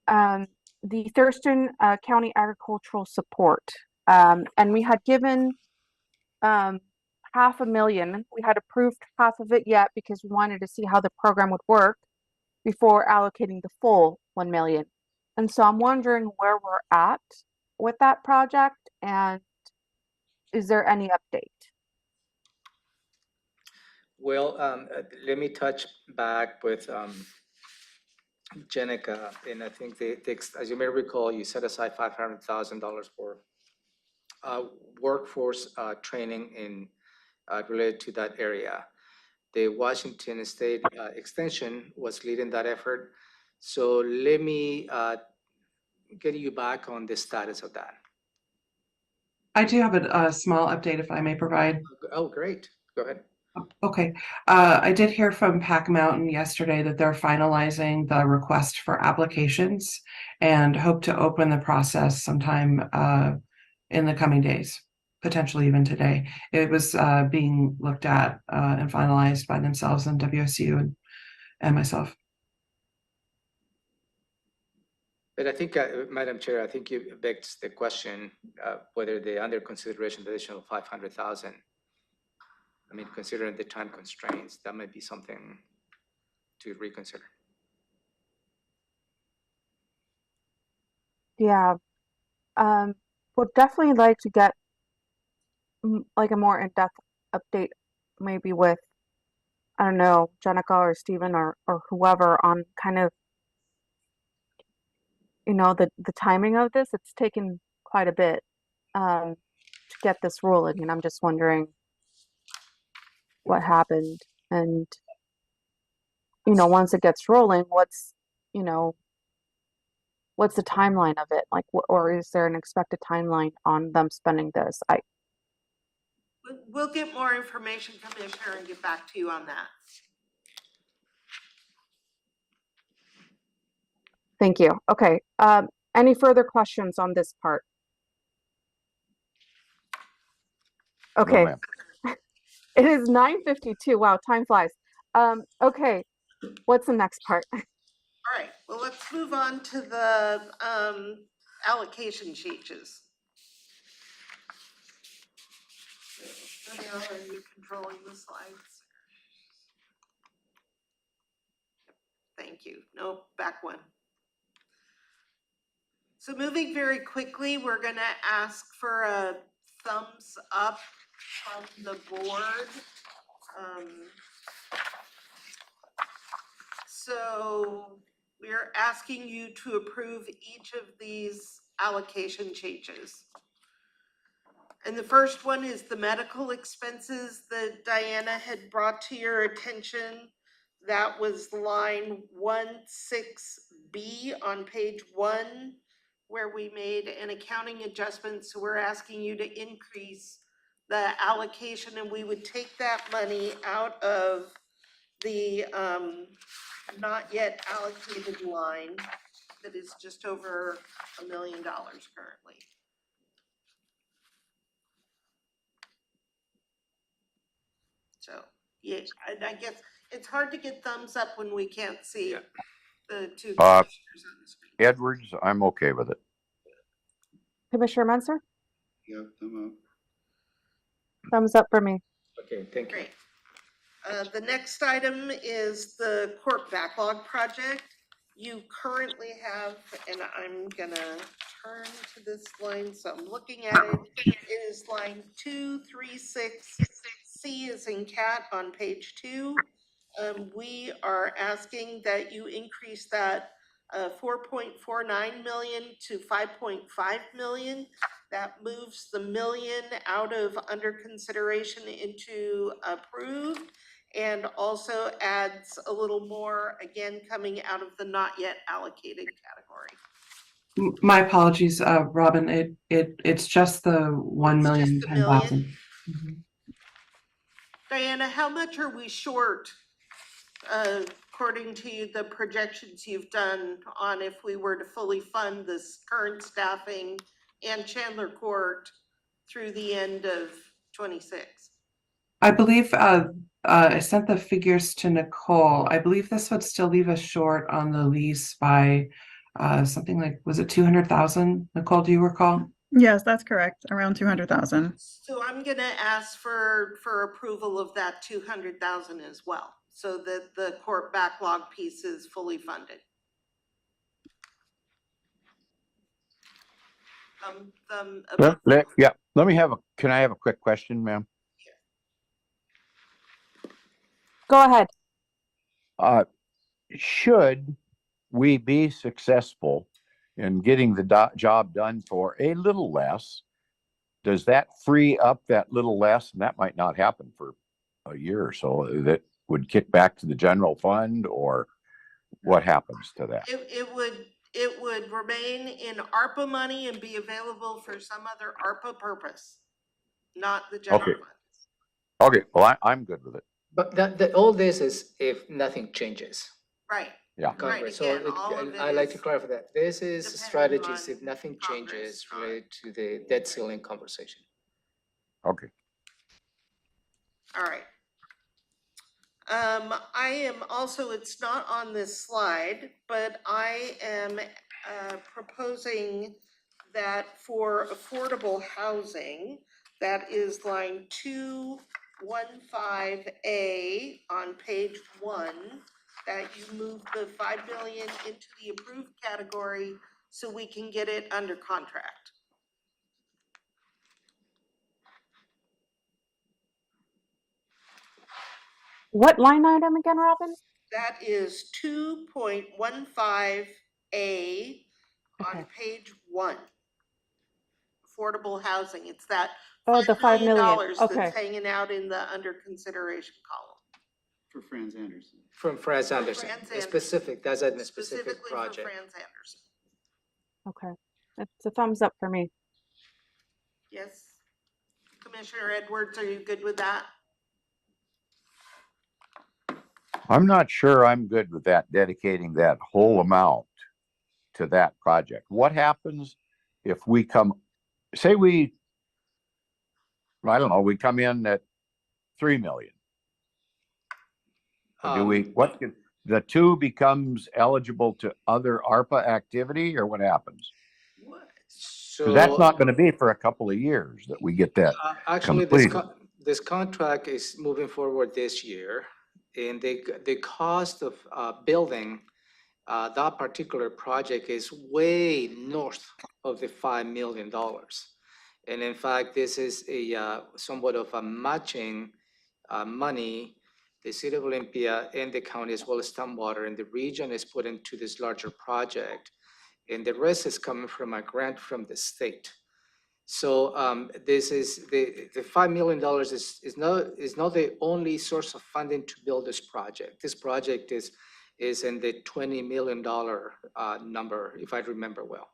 um, the Thurston County Agricultural Support. And we had given $500,000. We had approved half of it yet because we wanted to see how the program would work before allocating the full 1 million. And so I'm wondering where we're at with that project and is there any update? Well, let me touch back with Jenica, and I think as you may recall, you set aside $500,000 for workforce training in related to that area. The Washington State Extension was leading that effort. So let me get you back on the status of that. I do have a small update if I may provide. Oh, great. Go ahead. Okay, I did hear from Pack Mountain yesterday that they're finalizing the request for applications and hope to open the process sometime in the coming days, potentially even today. It was being looked at and finalized by themselves and WSU and myself. But I think, Madam Chair, I think you begs the question whether the under consideration the additional 500,000. I mean, considering the time constraints, that might be something to reconsider. Yeah, would definitely like to get like a more in-depth update, maybe with, I don't know, Jenica or Stephen or whoever on kind of, you know, the timing of this. It's taken quite a bit to get this rolling, and I'm just wondering what happened. And, you know, once it gets rolling, what's, you know, what's the timeline of it? Like, or is there an expected timeline on them spending this? We'll get more information, Commissioner, and get back to you on that. Thank you. Okay. Any further questions on this part? Okay. No, ma'am. It is 9:52. Wow, time flies. Okay. What's the next part? All right, well, let's move on to the allocation changes. Danielle, are you controlling the slides? Thank you. No, back one. So moving very quickly, we're gonna ask for a thumbs up from the board. So we're asking you to approve each of these allocation changes. And the first one is the medical expenses that Diana had brought to your attention. That was line 16B on page 1, where we made an accounting adjustment. So we're asking you to increase the allocation, and we would take that money out of the not yet allocated line that is just over $1 million currently. So, yeah, I guess it's hard to get thumbs up when we can't see the two commissioners on the screen. Edwards, I'm okay with it. Commissioner Menzer? Yep, I'm Thumbs up for me. Okay, thank you. Great. The next item is the court backlog project. You currently have, and I'm gonna turn to this line, so I'm looking at it. It is line 236C is in cat on page 2. We are asking that you increase that 4.49 million to 5.5 million. That moves the million out of under consideration into approved, and also adds a little more, again, coming out of the not yet allocated category. My apologies, Robin. It's just the 1,010,000. Diana, how much are we short according to the projections you've done on if we were to fully fund this current staffing and Chandler Court through the end of 26? I believe I sent the figures to Nicole. I believe this would still leave us short on the lease by something like, was it 200,000? Nicole, do you recall? Yes, that's correct. Around 200,000. So I'm gonna ask for approval of that 200,000 as well, so that the court backlog piece is fully funded. Yeah, let me can I have a quick question, ma'am? Go ahead. Should we be successful in getting the job done for a little less, does that free up that little less? And that might not happen for a year or so. That would kick back to the general fund, or what happens to that? It would remain in ARPA money and be available for some other ARPA purpose, not the general Okay. fund. Okay, well, I'm good with it. But all this is if nothing changes. Right. Yeah. Right, Congress. So again, all of it I like to is clarify that. This is depending strategies if on nothing Congress, changes not- related to the debt ceiling conversation. Okay. All right. I am also, it's not on this slide, but I am proposing that for affordable housing, that is line 215A on page 1, that you move the 5 million into the approved category so we can get it under contract. What line item again, Robin? That is 2.15A on Okay. page 1. Affordable housing, it's that Oh, the 5 million. Okay. that's hanging out in the under consideration column. For Franz Anderson. From Franz Anderson, Franz Anderson. specific, that's a specific Specifically for project. Franz Anderson. Okay. It's a thumbs up for me. Yes. Commissioner Edwards, are you good with that? I'm not sure I'm good with that, dedicating that whole amount to that project. What happens if we say we come in at 3 million? The 2 becomes eligible to other ARPA activity, or what happens? So 'Cause that's not gonna be for a couple of years that we get that. actually, completed. this contract is moving forward this year, and the cost of building that particular project is way north of the $5 million. And in fact, this is a somewhat of a matching money. The city of Olympia and the county, as well as Stormwater and the region, is put into this larger project, and the rest is coming from a grant from the state. So this is the $5 million is not the only source of funding to build this project. This project is in the $20 million number, if I remember well.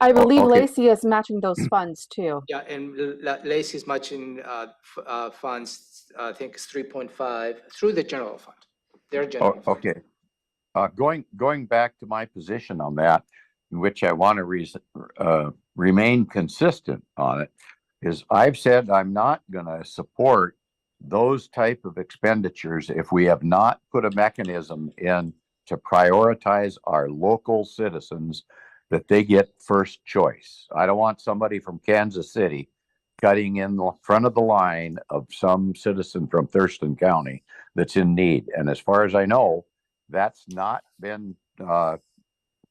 I believe okay. Lacey is matching those funds too. Yeah, and Lacey's matching funds, I think it's 3.5 through the general fund. Their general fund. Okay. Going back to my position on that, in which I want to remain consistent on it, is I've said I'm not going to support those type of expenditures if we have not put a mechanism in to prioritize our local citizens, that they get first choice. I don't want somebody from Kansas City cutting in the front of the line of some citizen from Thurston County that's in need. And as far as I know, that's not been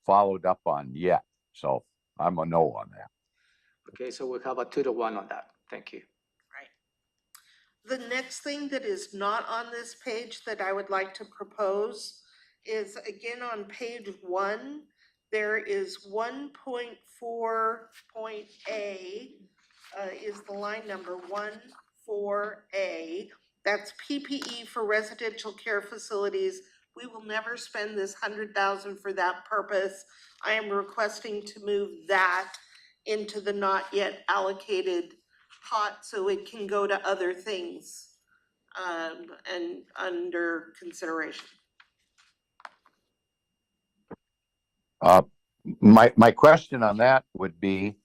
followed up on yet. So I'm a no on that. Okay, so we have a 2-to-1 on that. Thank you. The next thing that is not on this page that I would like to propose is, again, on page 1, there is 1.4.A is the line number 14A. That's PPE for residential care facilities. We will never spend this 100,000 for that purpose. I am requesting to move that into the not yet allocated pot so it can go to other things and under consideration. My question on that would be,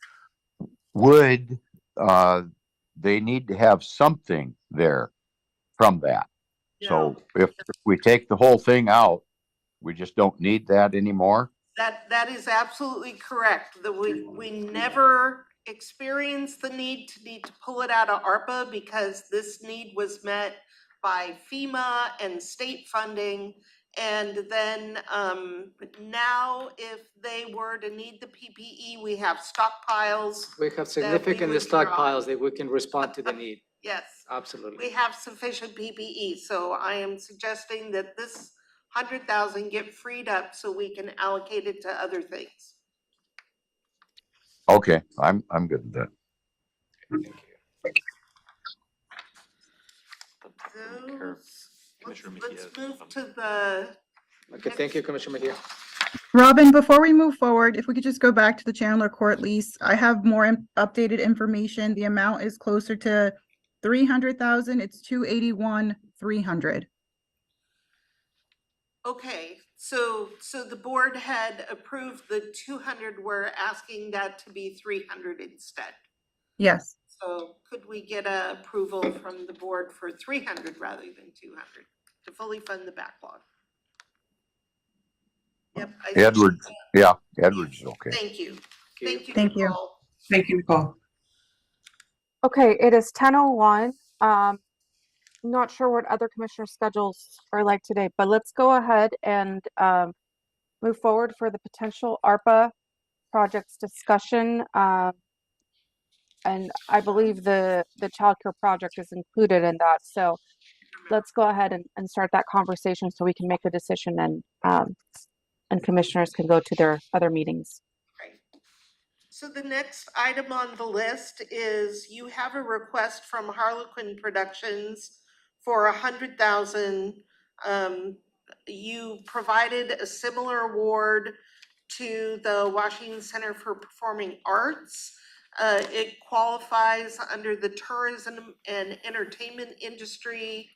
would, they need to have something there from that? So if we take the whole thing out, we just don't need that anymore? That is absolutely correct. That we never experienced the need to pull it out of ARPA because this need was met by FEMA and state funding. And then now if they were to need the PPE, we have stockpiles. We have significant would draw. stockpiles that we can respond to the need. Yes, Absolutely. we have sufficient PPE. So I am suggesting that this 100,000 get freed up so we can allocate it to other things. Okay, I'm good with that. Thank you. Let's move to the, Okay, thank you, Commissioner Mejia. Robin, before we move forward, if we could just go back to the Chandler Court lease, I have more updated information. The amount is closer to 300,000. It's 281,300. okay, so the board had approved the 200, we're asking that to be 300 instead. Yes. So could we get a approval from the board for 300 rather than 200 to fully fund the backlog? Yep. I think Edwards, yeah, Edwards is okay. Thank you. Thank you, Thank you. Nicole. Thank you, Nicole. Okay, it is 10:01. Not sure what other commissioner schedules are like today, but let's go ahead and move forward for the potential ARPA projects discussion. And I believe the childcare project is included in that. So let's go ahead and start that conversation so we can make a decision and commissioners can go to their other meetings. Right. So the next item on the list is you have a request from Harlequin Productions for 100,000. You provided a similar award to the Washington Center for Performing Arts. It qualifies under the tourism and entertainment industry,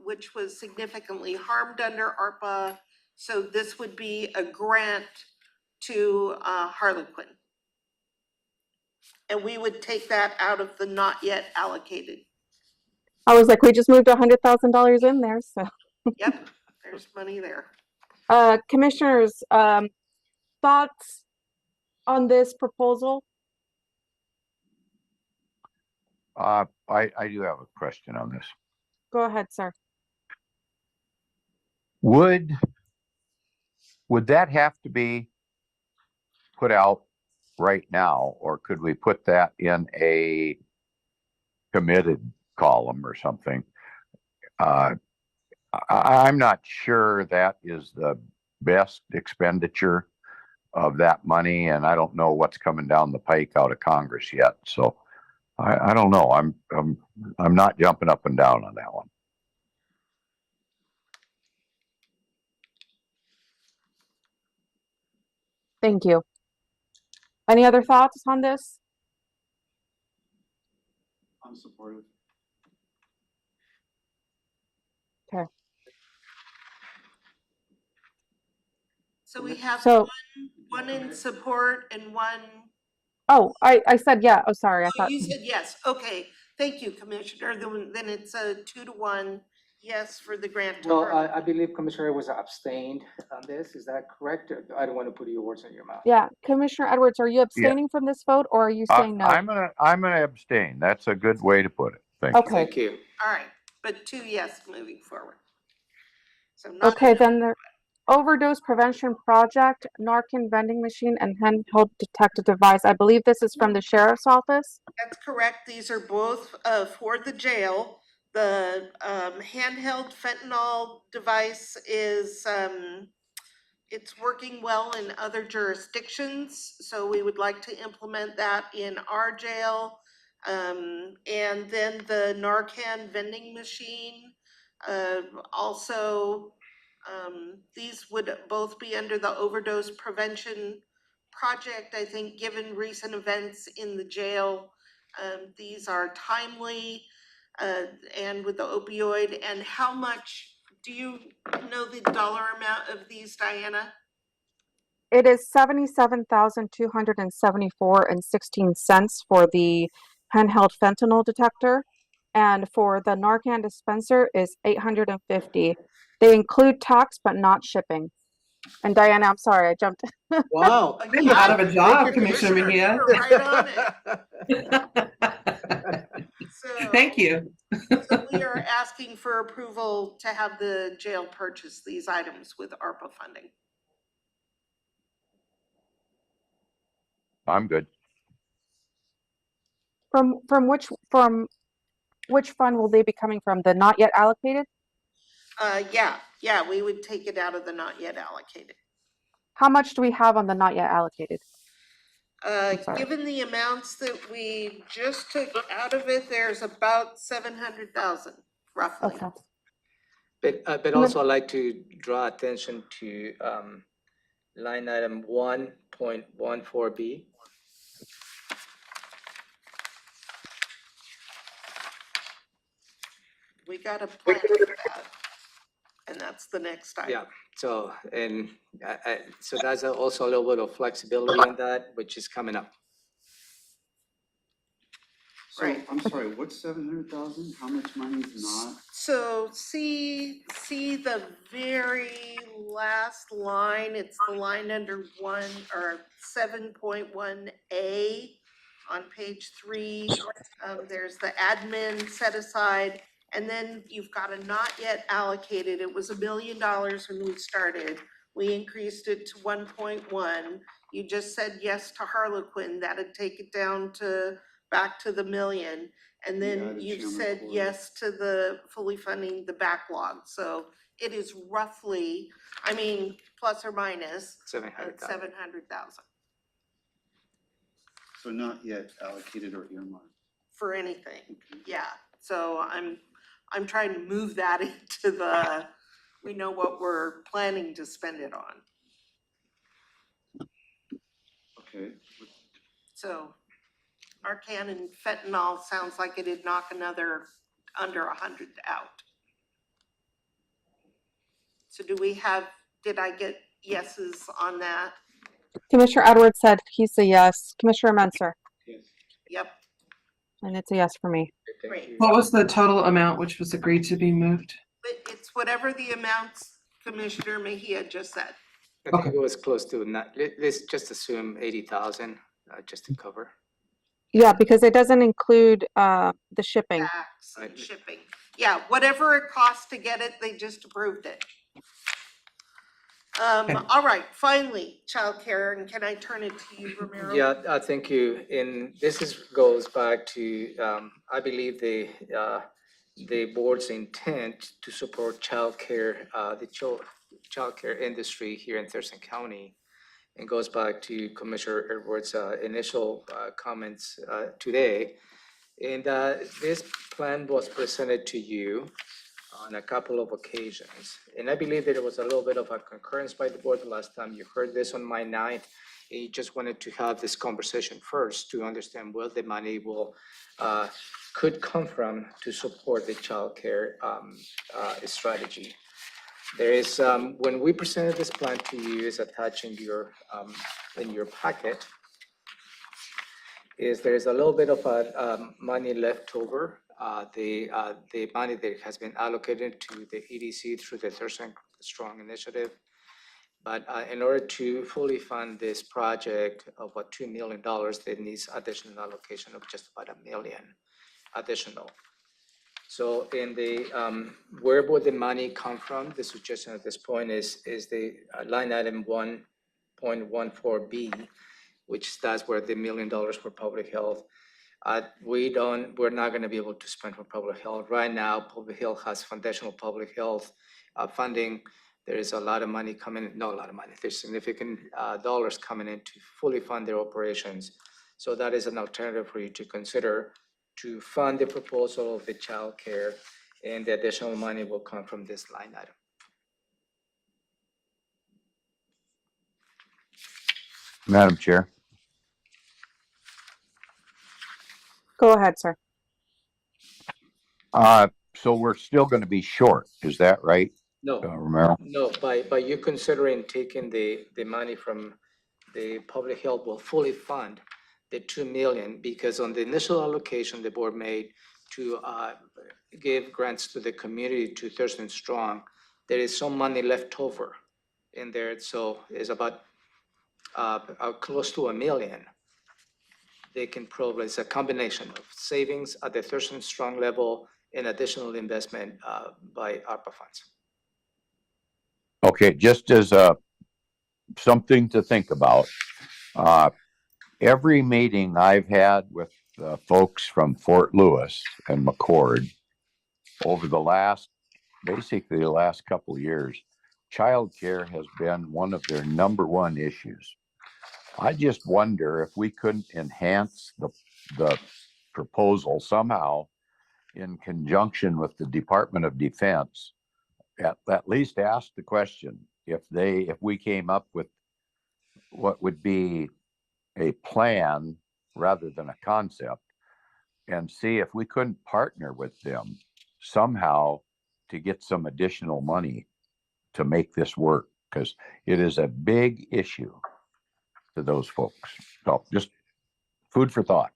which was significantly harmed under ARPA. So this would be a grant to Harlequin. And we would take that out of the not yet allocated. I was like, we just moved $100,000 in there, so. Yep, there's money there. Commissioners, thoughts on this proposal? I do have a question on this. Go ahead, sir. Would that have to be put out right now, or could we put that in a committed column or something? I'm not sure that is the best expenditure of that money, and I don't know what's coming down the pike out of Congress yet. So I don't know. I'm not jumping up and down on that one. Thank you. Any other thoughts on this? I'm supportive. Okay. So we have So, one in support and one. oh, I said, yeah. Oh, sorry. I Oh, thought. you said yes. Okay. Thank you, Commissioner. Then it's a 2-to-1 yes for the grant. to Well, Harlequin. I believe Commissioner was abstained on this. Is that correct? I don't want to put your words in your mouth. Yeah, Commissioner Edwards, are you abstaining from this vote or are you saying no? I'm gonna abstain. That's a good way to put it. Thank you. Okay. Thank you. All right, but 2 yes moving forward. So not Okay, enough. then the overdose prevention project, Narcan vending machine and handheld detective device. I believe this is from the sheriff's office. That's correct. These are both for the jail. The handheld fentanyl device is it's working well in other jurisdictions, so we would like to implement that in our jail. And then the Narcan vending machine, also, these would both be under the overdose prevention project. I think given recent events in the jail, these are timely, and with the opioid. And how much, do you know the dollar amount of these, Diana? It is 77,274.16 for the handheld fentanyl detector. And for the Narcan dispenser is 850. They include tax, but not shipping. And Diana, I'm sorry, I jumped. Wow. You're out of a Thank job, you, Commissioner Mejia. You were right on it. So. Thank you. So we are asking for approval to have the jail purchase these items with ARPA funding. I'm good. From which fund will they be coming from? The not yet allocated? Yeah, we would take it out of the not yet allocated. How much do we have on the not yet allocated? Sorry. Given the amounts that we just took out of it, there's about 700,000 roughly. Okay. But also I'd like to draw attention to line item 1.14B. We got a plan for that. And that's the next item. Yeah, so, and so that's also a little bit of flexibility in that, which is coming up. So, Right. I'm sorry, what's 700,000? How much money is not? So see the very last line, it's the line under 7.1A on page 3. There's the admin set aside, and then you've got a not yet allocated. It was $1 million when we started. We increased it to 1.1. You just said yes to Harlequin. That'd take it down to back to the million. And then Yeah, the you've Chandler said Court. yes to the fully funding the backlog. So it is roughly, I mean, plus or minus 700,000. 700,000 So not yet allocated or earmarked. for anything. Yeah. So I'm trying to move that into the, we know what we're planning to spend it on. Okay. So Narcan and fentanyl sounds like it'd knock another under 100 out. So do we have, did I get yeses on that? Commissioner Edwards said he's a yes. Commissioner Menser, Yes. Yep, and it's a yes for me. Thank Great. you. What was the total amount which was agreed to be moved? but it's whatever the amounts Commissioner Mejia just said. I think Okay. it was close to, let's just assume 80,000, just to cover. Yeah, because it doesn't include the shipping. Tax and Right. shipping. Yeah, whatever it costs to get it, they just approved it. Okay. All right, finally, childcare, and can I turn it to you, Romero? Yeah, thank you. And this goes back to, I believe the board's intent to support childcare, the childcare industry here in Thurston County. And goes back to Commissioner Edwards' initial comments today. And this plan was presented to you on a couple of occasions. And I believe that it was a little bit of a concurrence by the board the last time you heard this on May 9th. And you just wanted to have this conversation first to understand where the money could come from to support the childcare strategy. There is, when we presented this plan to you, is attached in your packet, is there is a little bit of money left over. The money that has been allocated to the EDC through the Thurston Strong Initiative. But in order to fully fund this project of what $2 million, there needs additional allocation of just about $1 million additional. So in the, where would the money come from? The suggestion at this point is the line item 1.14B, which that's where the $1 million for public health. We're not gonna be able to spend for public health. Right now, public health has foundational public health funding. There is a lot of money coming, not a lot of money, there's significant dollars coming in to fully fund their operations. So that is an alternative for you to consider to fund the proposal of the child care, and the additional money will come from this line item. Madam Chair. Go ahead, sir. So we're still going to be short, is that right? No, Romero? no, by you considering taking the money from the public health will fully fund the 2 million, because on the initial allocation the board made to give grants to the community to Thurston Strong, there is some money left over in there, so it's about close to 1 million. They can probably, it's a combination of savings at the Thurston Strong level and additional investment by ARPA funds. Okay, just as something to think about, every meeting I've had with folks from Fort Lewis and McCord over basically the last couple of years, childcare has been one of their number one issues. I just wonder if we couldn't enhance the proposal somehow in conjunction with the Department of Defense. At least ask the question, if we came up with what would be a plan rather than a concept, and see if we couldn't partner with them somehow to get some additional money to make this work, because it is a big issue to those folks. So just food for thought.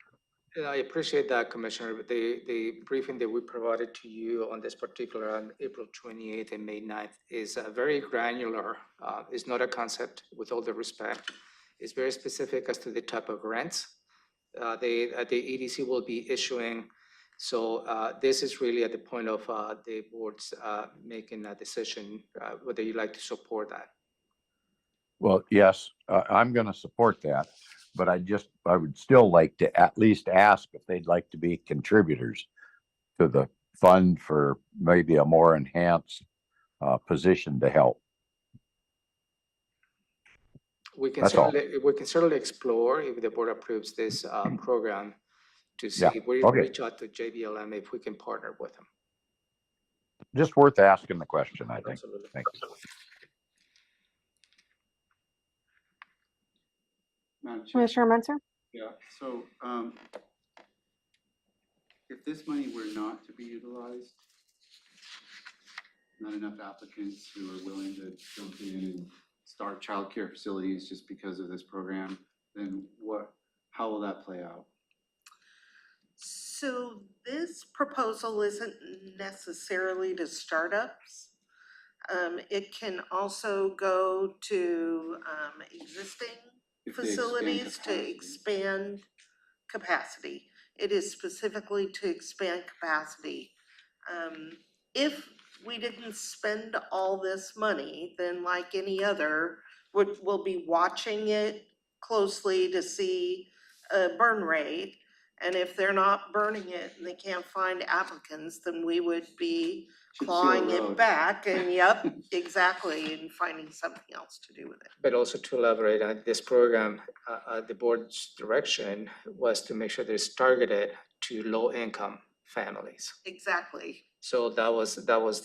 I appreciate that, Commissioner. The briefing that we provided to you on this particular on April 28th and May 9th is very granular. It's not a concept, with all the respect. It's very specific as to the type of grants the EDC will be issuing. So this is really at the point of the board's making a decision whether you'd like to support that. Well, yes, I'm going to support that, but I would still like to at least ask if they'd like to be contributors to the fund for maybe a more enhanced position to help. We can That's all. certainly explore, if the board approves this program, to see Yeah, if we okay. reach out to JBLM if we can partner with them. Just worth asking the question, I think. Absolutely. Thanks. Madam Chair. Commissioner Menzer? Yeah, so, if this money were not to be utilized, not enough applicants who are willing to jump in and start childcare facilities just because of this program, then how will that play out? So this proposal isn't necessarily to startups. It can also go to existing If they expand facilities to capacity? expand capacity. It is specifically to expand capacity. If we didn't spend all this money, then like any other, we'll be watching it closely to see a burn rate. And if they're not burning it and they can't find applicants, then we would be Should seal clawing the it road. back and yep, exactly, and finding something else to do with it. But also to elaborate on this program, the board's direction was to make sure that it's targeted to low-income families. Exactly, So that was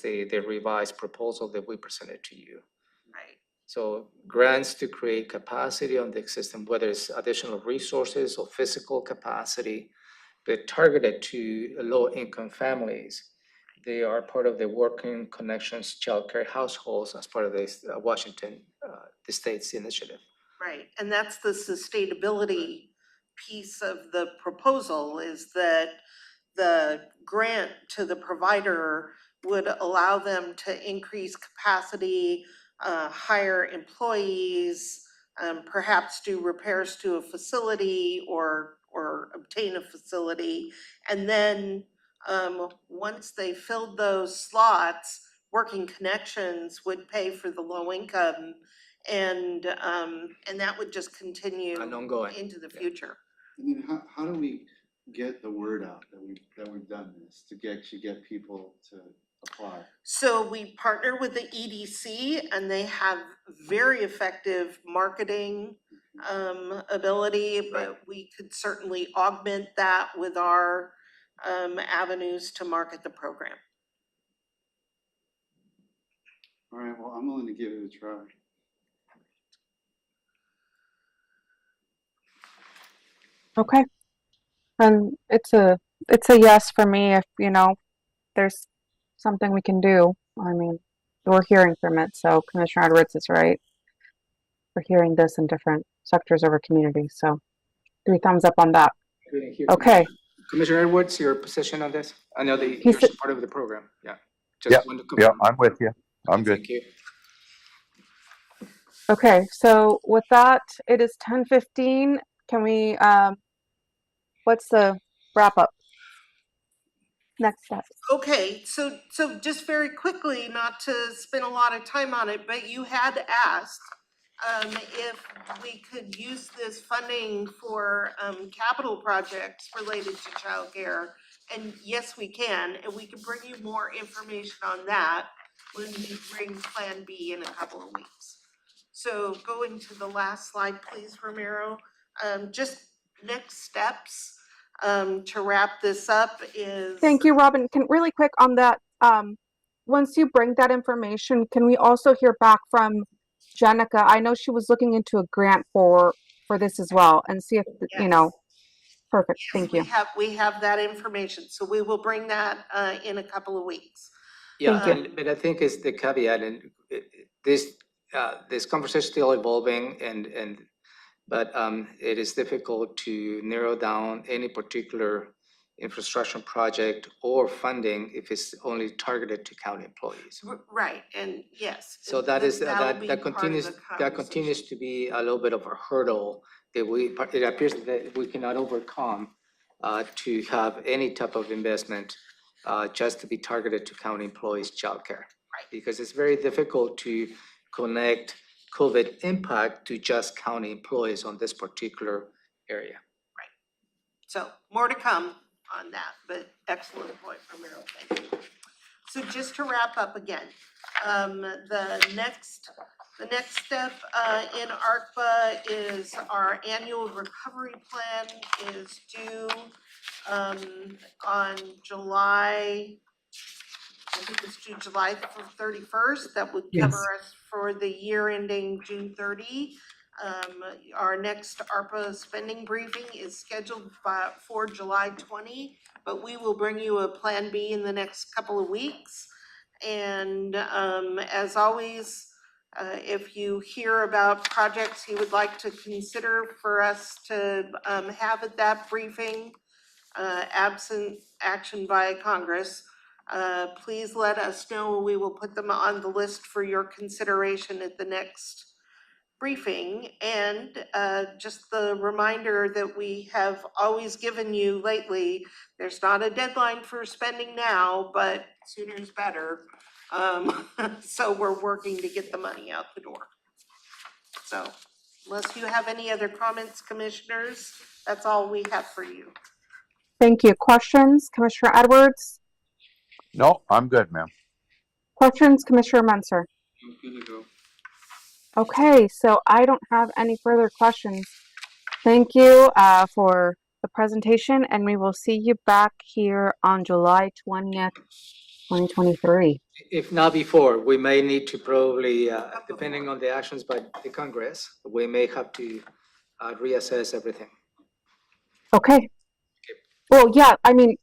the revised proposal that we presented to you. right. So grants to create capacity on the system, whether it's additional resources or physical capacity, but targeted to low-income families. They are part of the Working Connections Childcare Households as part of this Washington, the state's initiative. Right, and that's the sustainability piece of the proposal, is that the grant to the provider would allow them to increase capacity, hire employees, perhaps do repairs to a facility or obtain a facility. And then, once they filled those slots, Working Connections would pay for the low income, and that would just continue And ongoing. into the Yeah. future. I mean, how do we get the word out that we've done this to get people to apply? So we partner with the EDC, and they have very effective marketing ability, but we could certainly augment that with our avenues to market the program. All right, well, I'm willing to give it a try. Okay. And it's a yes for me if, there's something we can do. I mean, we're hearing from it. So Commissioner Edwards is right. We're hearing this in different sectors of our community. So 3 thumbs up on that. Didn't hear Okay. Commissioner Edwards, your position on this? I know that He you're said- part of the program. Yeah. Yeah, wanted to yeah, confirm. I'm with you. I'm good. Thank you. Okay, so with that, it is 10:15. Can we, what's the wrap up? Next step. Okay, so just very quickly, not to spend a lot of time on it, but you had asked if we could use this funding for capital projects related to childcare. And yes, we can, and we can bring you more information on that when we bring Plan B in a couple of weeks. So going to the last slide, please, Romero. Just next steps to wrap this up is. Thank you, Robin. Can really quick on that, once you bring that information, can we also hear back from Jenica? I know she was looking into a grant for this as well and see if, you know, perfect. Yes, Thank you. we have that information, so we will bring that in a couple of weeks. Yeah, Thank you. but I think it's the caveat, and this conversation is still evolving, but it is difficult to narrow down any particular infrastructure project or funding if it's only targeted to county employees. Right, and yes. So that is, that'll be that part of continues, the that continues to be a little bit of a hurdle that it appears that we cannot overcome to have any type of investment just to be targeted to county employees' childcare. Right. Because it's very difficult to connect COVID impact to just county employees on this particular area. So more to come on that, but excellent point, Romero, thank you. So just to wrap up again, the next step in ARPA is our annual recovery plan is due on July, I think it's due July 31st. That would cover us for the year ending June 30. Our next ARPA spending briefing is scheduled for July 20, but we will bring you a Plan B in the next couple of weeks. And as always, if you hear about projects you would like to consider for us to have at that briefing, absent action by Congress, please let us know. We will put them on the list for your consideration at the next briefing. And just the reminder that we have always given you lately, there's not a deadline for spending now, but sooner is better. So we're working to get the money out the door. So unless you have any other comments, commissioners, that's all we have for you. Thank you. Questions, Commissioner Edwards? No, I'm good, ma'am. Questions, Commissioner Menser? I'm good to go. Okay, so I don't have any further questions. Thank you for the presentation, and we will see you back here on July 20th, 2023. If not before, we may need to probably, depending on the actions by the Congress, we may have to reassess everything. Okay. Well, yeah, I mean,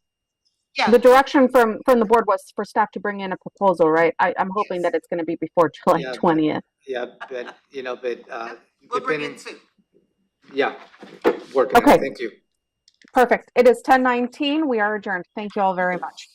Yeah. the direction from the board was for staff to bring in a proposal, right? I'm hoping that it's going to be before July Yeah, 20th. Yeah, but, We'll bring depending, it soon. yeah, working on Okay. it. Thank you. Perfect. It is 10:19. We are adjourned. Thank you all very much.